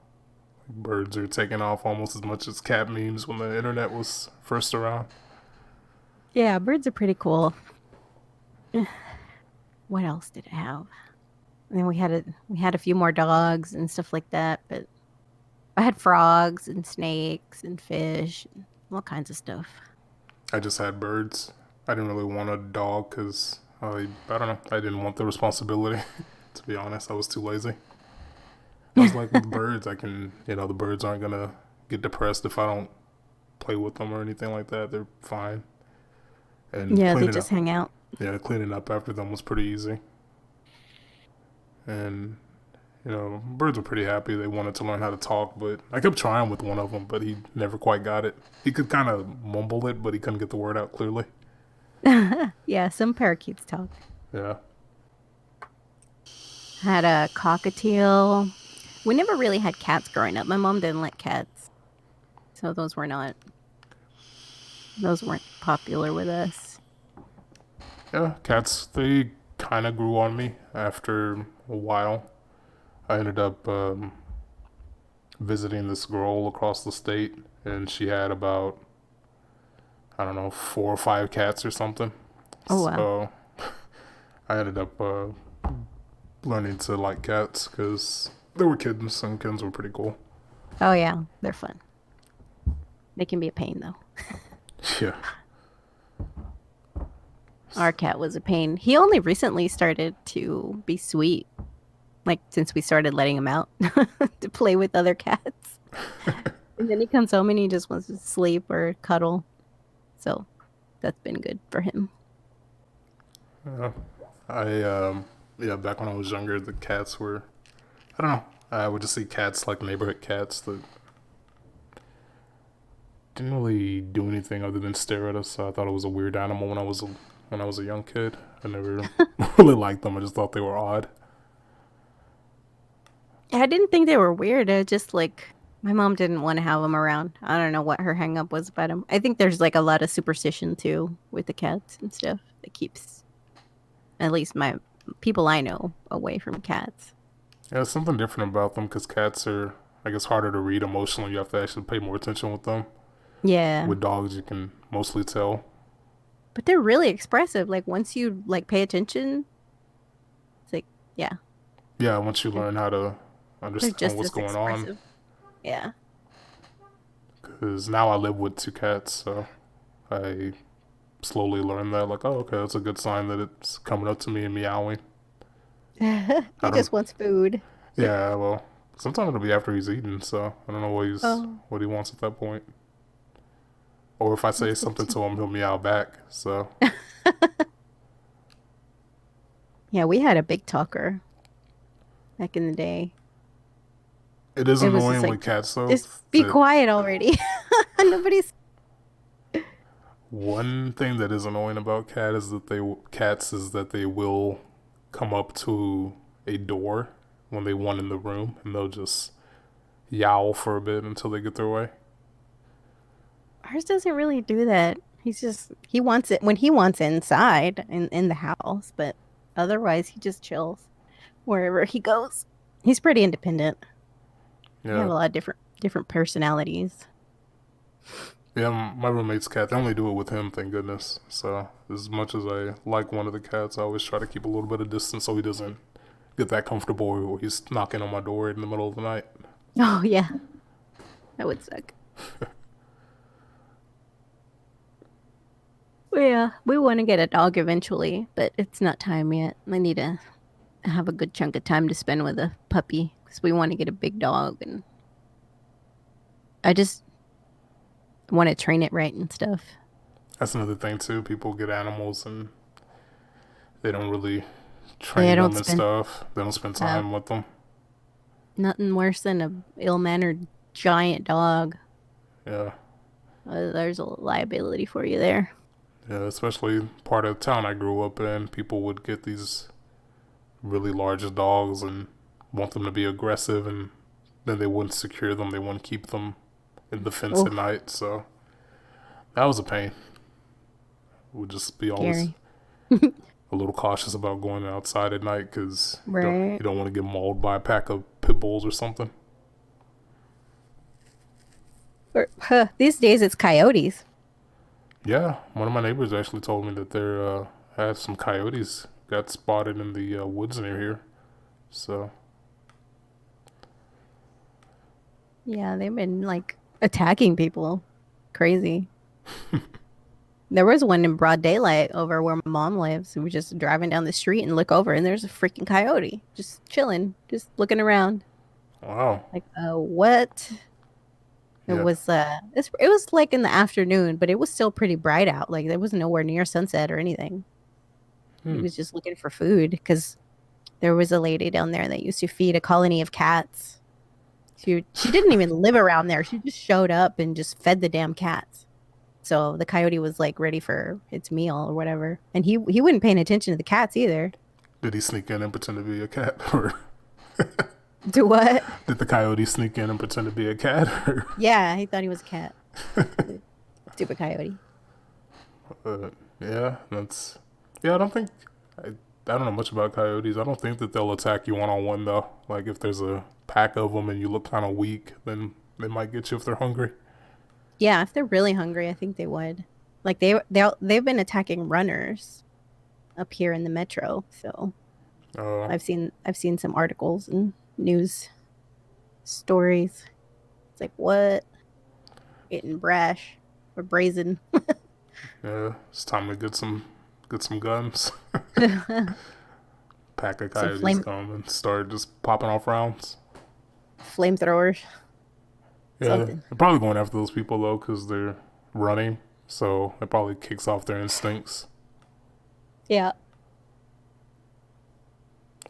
Birds are taking off almost as much as cat memes when the internet was first around. Yeah, birds are pretty cool. What else did I have? And then we had a few more dogs and stuff like that, but I had frogs and snakes and fish and all kinds of stuff. I just had birds. I didn't really want a dog because I don't know. I didn't want the responsibility. To be honest, I was too lazy. I was like with birds, I can, the birds aren't gonna get depressed if I don't play with them or anything like that. They're fine. And Yeah, they cleaning just up, hang out. yeah, cleaning up after them was pretty easy. And birds were pretty happy. They wanted to learn how to talk, but I kept trying with one of them, but he never quite got it. He could kind of mumble it, but he couldn't get the word out clearly. Yeah, some parakeets talk. Yeah, Had a cockatiel. We never really had cats growing up. My mom didn't like cats, so those weren't popular with us. yeah. Cats, they kind of grew on me after a while. I ended up visiting this girl across the state, and she had about, I don't know, 4 or 5 cats or something. Oh wow. So I ended up learning to like cats because they were kittens, and kittens were pretty cool. Oh yeah, they're fun. They can be a pain though. Yeah. Our cat was a pain. He only recently started to be sweet, like since we started letting him out to play with other cats. And then he comes home and he just wants to sleep or cuddle. So that's been good for him. Yeah. I yeah, back when I was younger, the cats were, I don't know. I would just see cats like neighborhood cats that didn't really do anything other than stare at us. So I thought it was a weird animal when I was a young kid. I never really liked them. I just thought they were odd. I didn't think they were weird. I just like my mom didn't want to have them around. I don't know what her hang up was about them. I think there's like a lot of superstition too with the cats and stuff that keeps at least my people I know away from cats. Yeah, there's something different about them because cats are, I guess, harder to read emotionally. You have to actually pay more attention with them. Yeah. With dogs, you can mostly tell. But they're really expressive. Like once you like pay attention, it's like yeah, Yeah, once you they're, learn how to they're understand just what's as going on. expressive. Yeah. Because now I live with 2 cats, so I slowly learned that. Like, oh, okay, that's a good sign that it's coming up to me and meowing. I He don't. just wants food. Yeah, well, sometimes it'll be after he's eaten, so I don't know Oh, what he wants at that point. Or if I say that's good something too. to him, he'll meow back. So Yeah, we had a big talker back in the day. it is It was just annoying like, with cats though. just be That quiet already. Nobody's. one thing that is annoying about cats is that they will come up to a door when they want in the room, and they'll just yowl for a bit until they get their way. Ours doesn't really do that. He wants it when he wants inside in the house, but otherwise he just chills wherever he goes. He's pretty independent. They have Yeah, a lot of different personalities. yeah. My roommate's cat. They only do it with him, thank goodness. So as much as I like one of the cats, I always try to keep a little bit of distance so he doesn't get that comfortable where he's knocking on my door in the middle of the night. Oh yeah, that would suck. Yeah, we want to get a dog eventually, but it's not time yet. I need to have a good chunk of time to spend with a puppy because we want to get a big dog, and I just want to train it right and stuff. That's another thing too. People get animals and they don't really They train don't them and spend stuff. They don't spend uh, time with them. nothing worse than a ill-mannered giant dog. Yeah, There's a liability for you there. yeah. Especially part of the town I grew up in, people would get these really large dogs and want them to be aggressive, and then they wouldn't secure them. They wouldn't keep them in the fence at Oh, night. So that was a pain. Would just be always scary. a little cautious about going outside at night because Right. you don't want to get mauled by a pack of pit bulls or something. These days it's coyotes. Yeah, one of my neighbors actually told me that there have some coyotes got spotted in the woods near here. So Yeah, they've been like attacking people. Crazy. There was one in broad daylight over where my mom lives. We were just driving down the street and look over, and there's a freaking coyote just chilling, just looking around. wow, Like, what? yeah, It was like in the afternoon, but it was still pretty bright out. Like there was nowhere near sunset or anything. He hmm. was just looking for food because there was a lady down there that used to feed a colony of cats. She didn't even live around there. She just showed up and just fed the damn cats. So the coyote was like ready for its meal or whatever. And he wasn't paying attention to the cats either. Did he sneak in and pretend to be a cat, or Do what? did the coyote sneak in and pretend to be a cat? Or Yeah, he thought he was a cat. Stupid coyote. uh, yeah, that's yeah. I don't think I I don't know much about coyotes. I don't think that they'll attack you one on one though. Like if there's a pack of them and you look kind of weak, then they might get you if they're hungry. Yeah, if they're really hungry, I think they would. Like they've been attacking runners up here in the metro. So Uh, I've seen some articles and news stories. It's like what? Getting brash or brazen. yeah, it's time to get some guns. Pack of Some coyotes come and start just popping off rounds. flamethrowers, Yeah, something. they're probably going after those people though because they're running, so it probably kicks off their instincts. Yeah.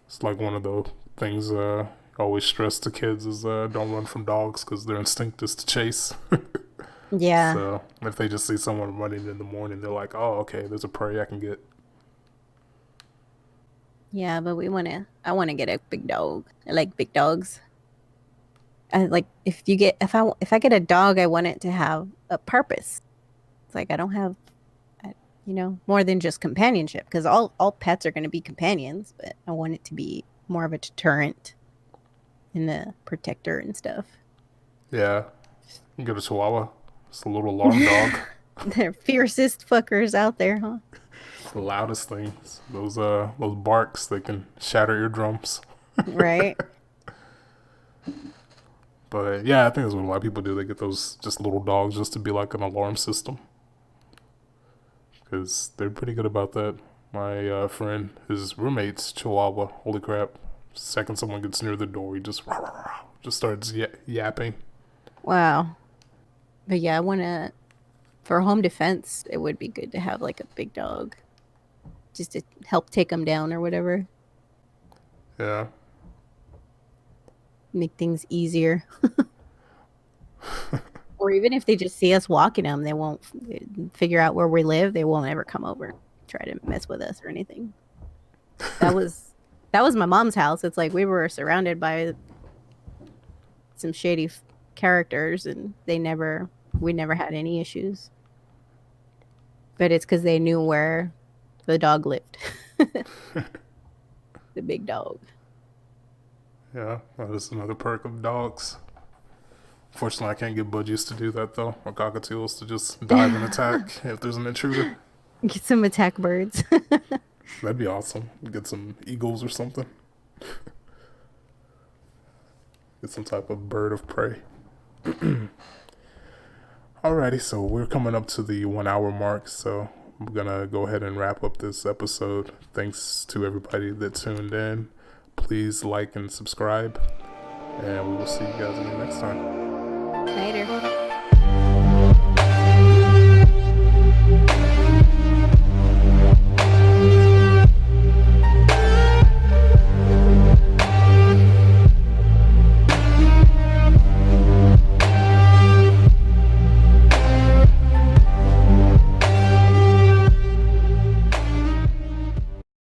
It's like one of the things I always stress to kids is don't run from dogs because their instinct is to chase. Yeah. So if they just see someone running in the morning, they're like, "Oh, okay, there's a prey I can get." Yeah, but I wanna get a big dog. I like big dogs. I like if I get a dog, I want it to have a purpose. It's like I don't have more than just companionship because all pets are going to be companions, but I want it to be more of a deterrent and a protector and stuff. Yeah, you get a Chihuahua. It's a little alarm dog. They're fiercest fuckers out there, huh? It's the loudest things. Those barks they can shatter eardrums. Right. But yeah, I think that's what a lot of people do. They get those just little dogs just to be like an alarm system because they're pretty good about that. My friend, his roommate's Chihuahua. Holy crap! Second someone gets near the door, he just starts yapping. Wow. But yeah, I want to for home defense, it would be good to have like a big dog just to help take them down or whatever, Yeah, make things easier. Or even if they just see us walking them, they won't figure out where we live. They won't ever come over, try to mess with us or anything. That was that was my mom's house. It's like we were surrounded by some shady characters, and we never had any issues. But it's because they knew where the dog lived, the big dog. yeah, that is another perk of dogs. Fortunately, I can't get budgies to do that though, or cockatiels to just dive and attack if there's an intruder. Get some attack birds. That'd be awesome. Get some eagles or something. Get some type of bird of prey. Alrighty, so we're coming up to the 1 hour mark, so I'm gonna go ahead and wrap up this episode. Thanks to everybody that tuned in. Please like and subscribe, and we will see you guys again next time. Later.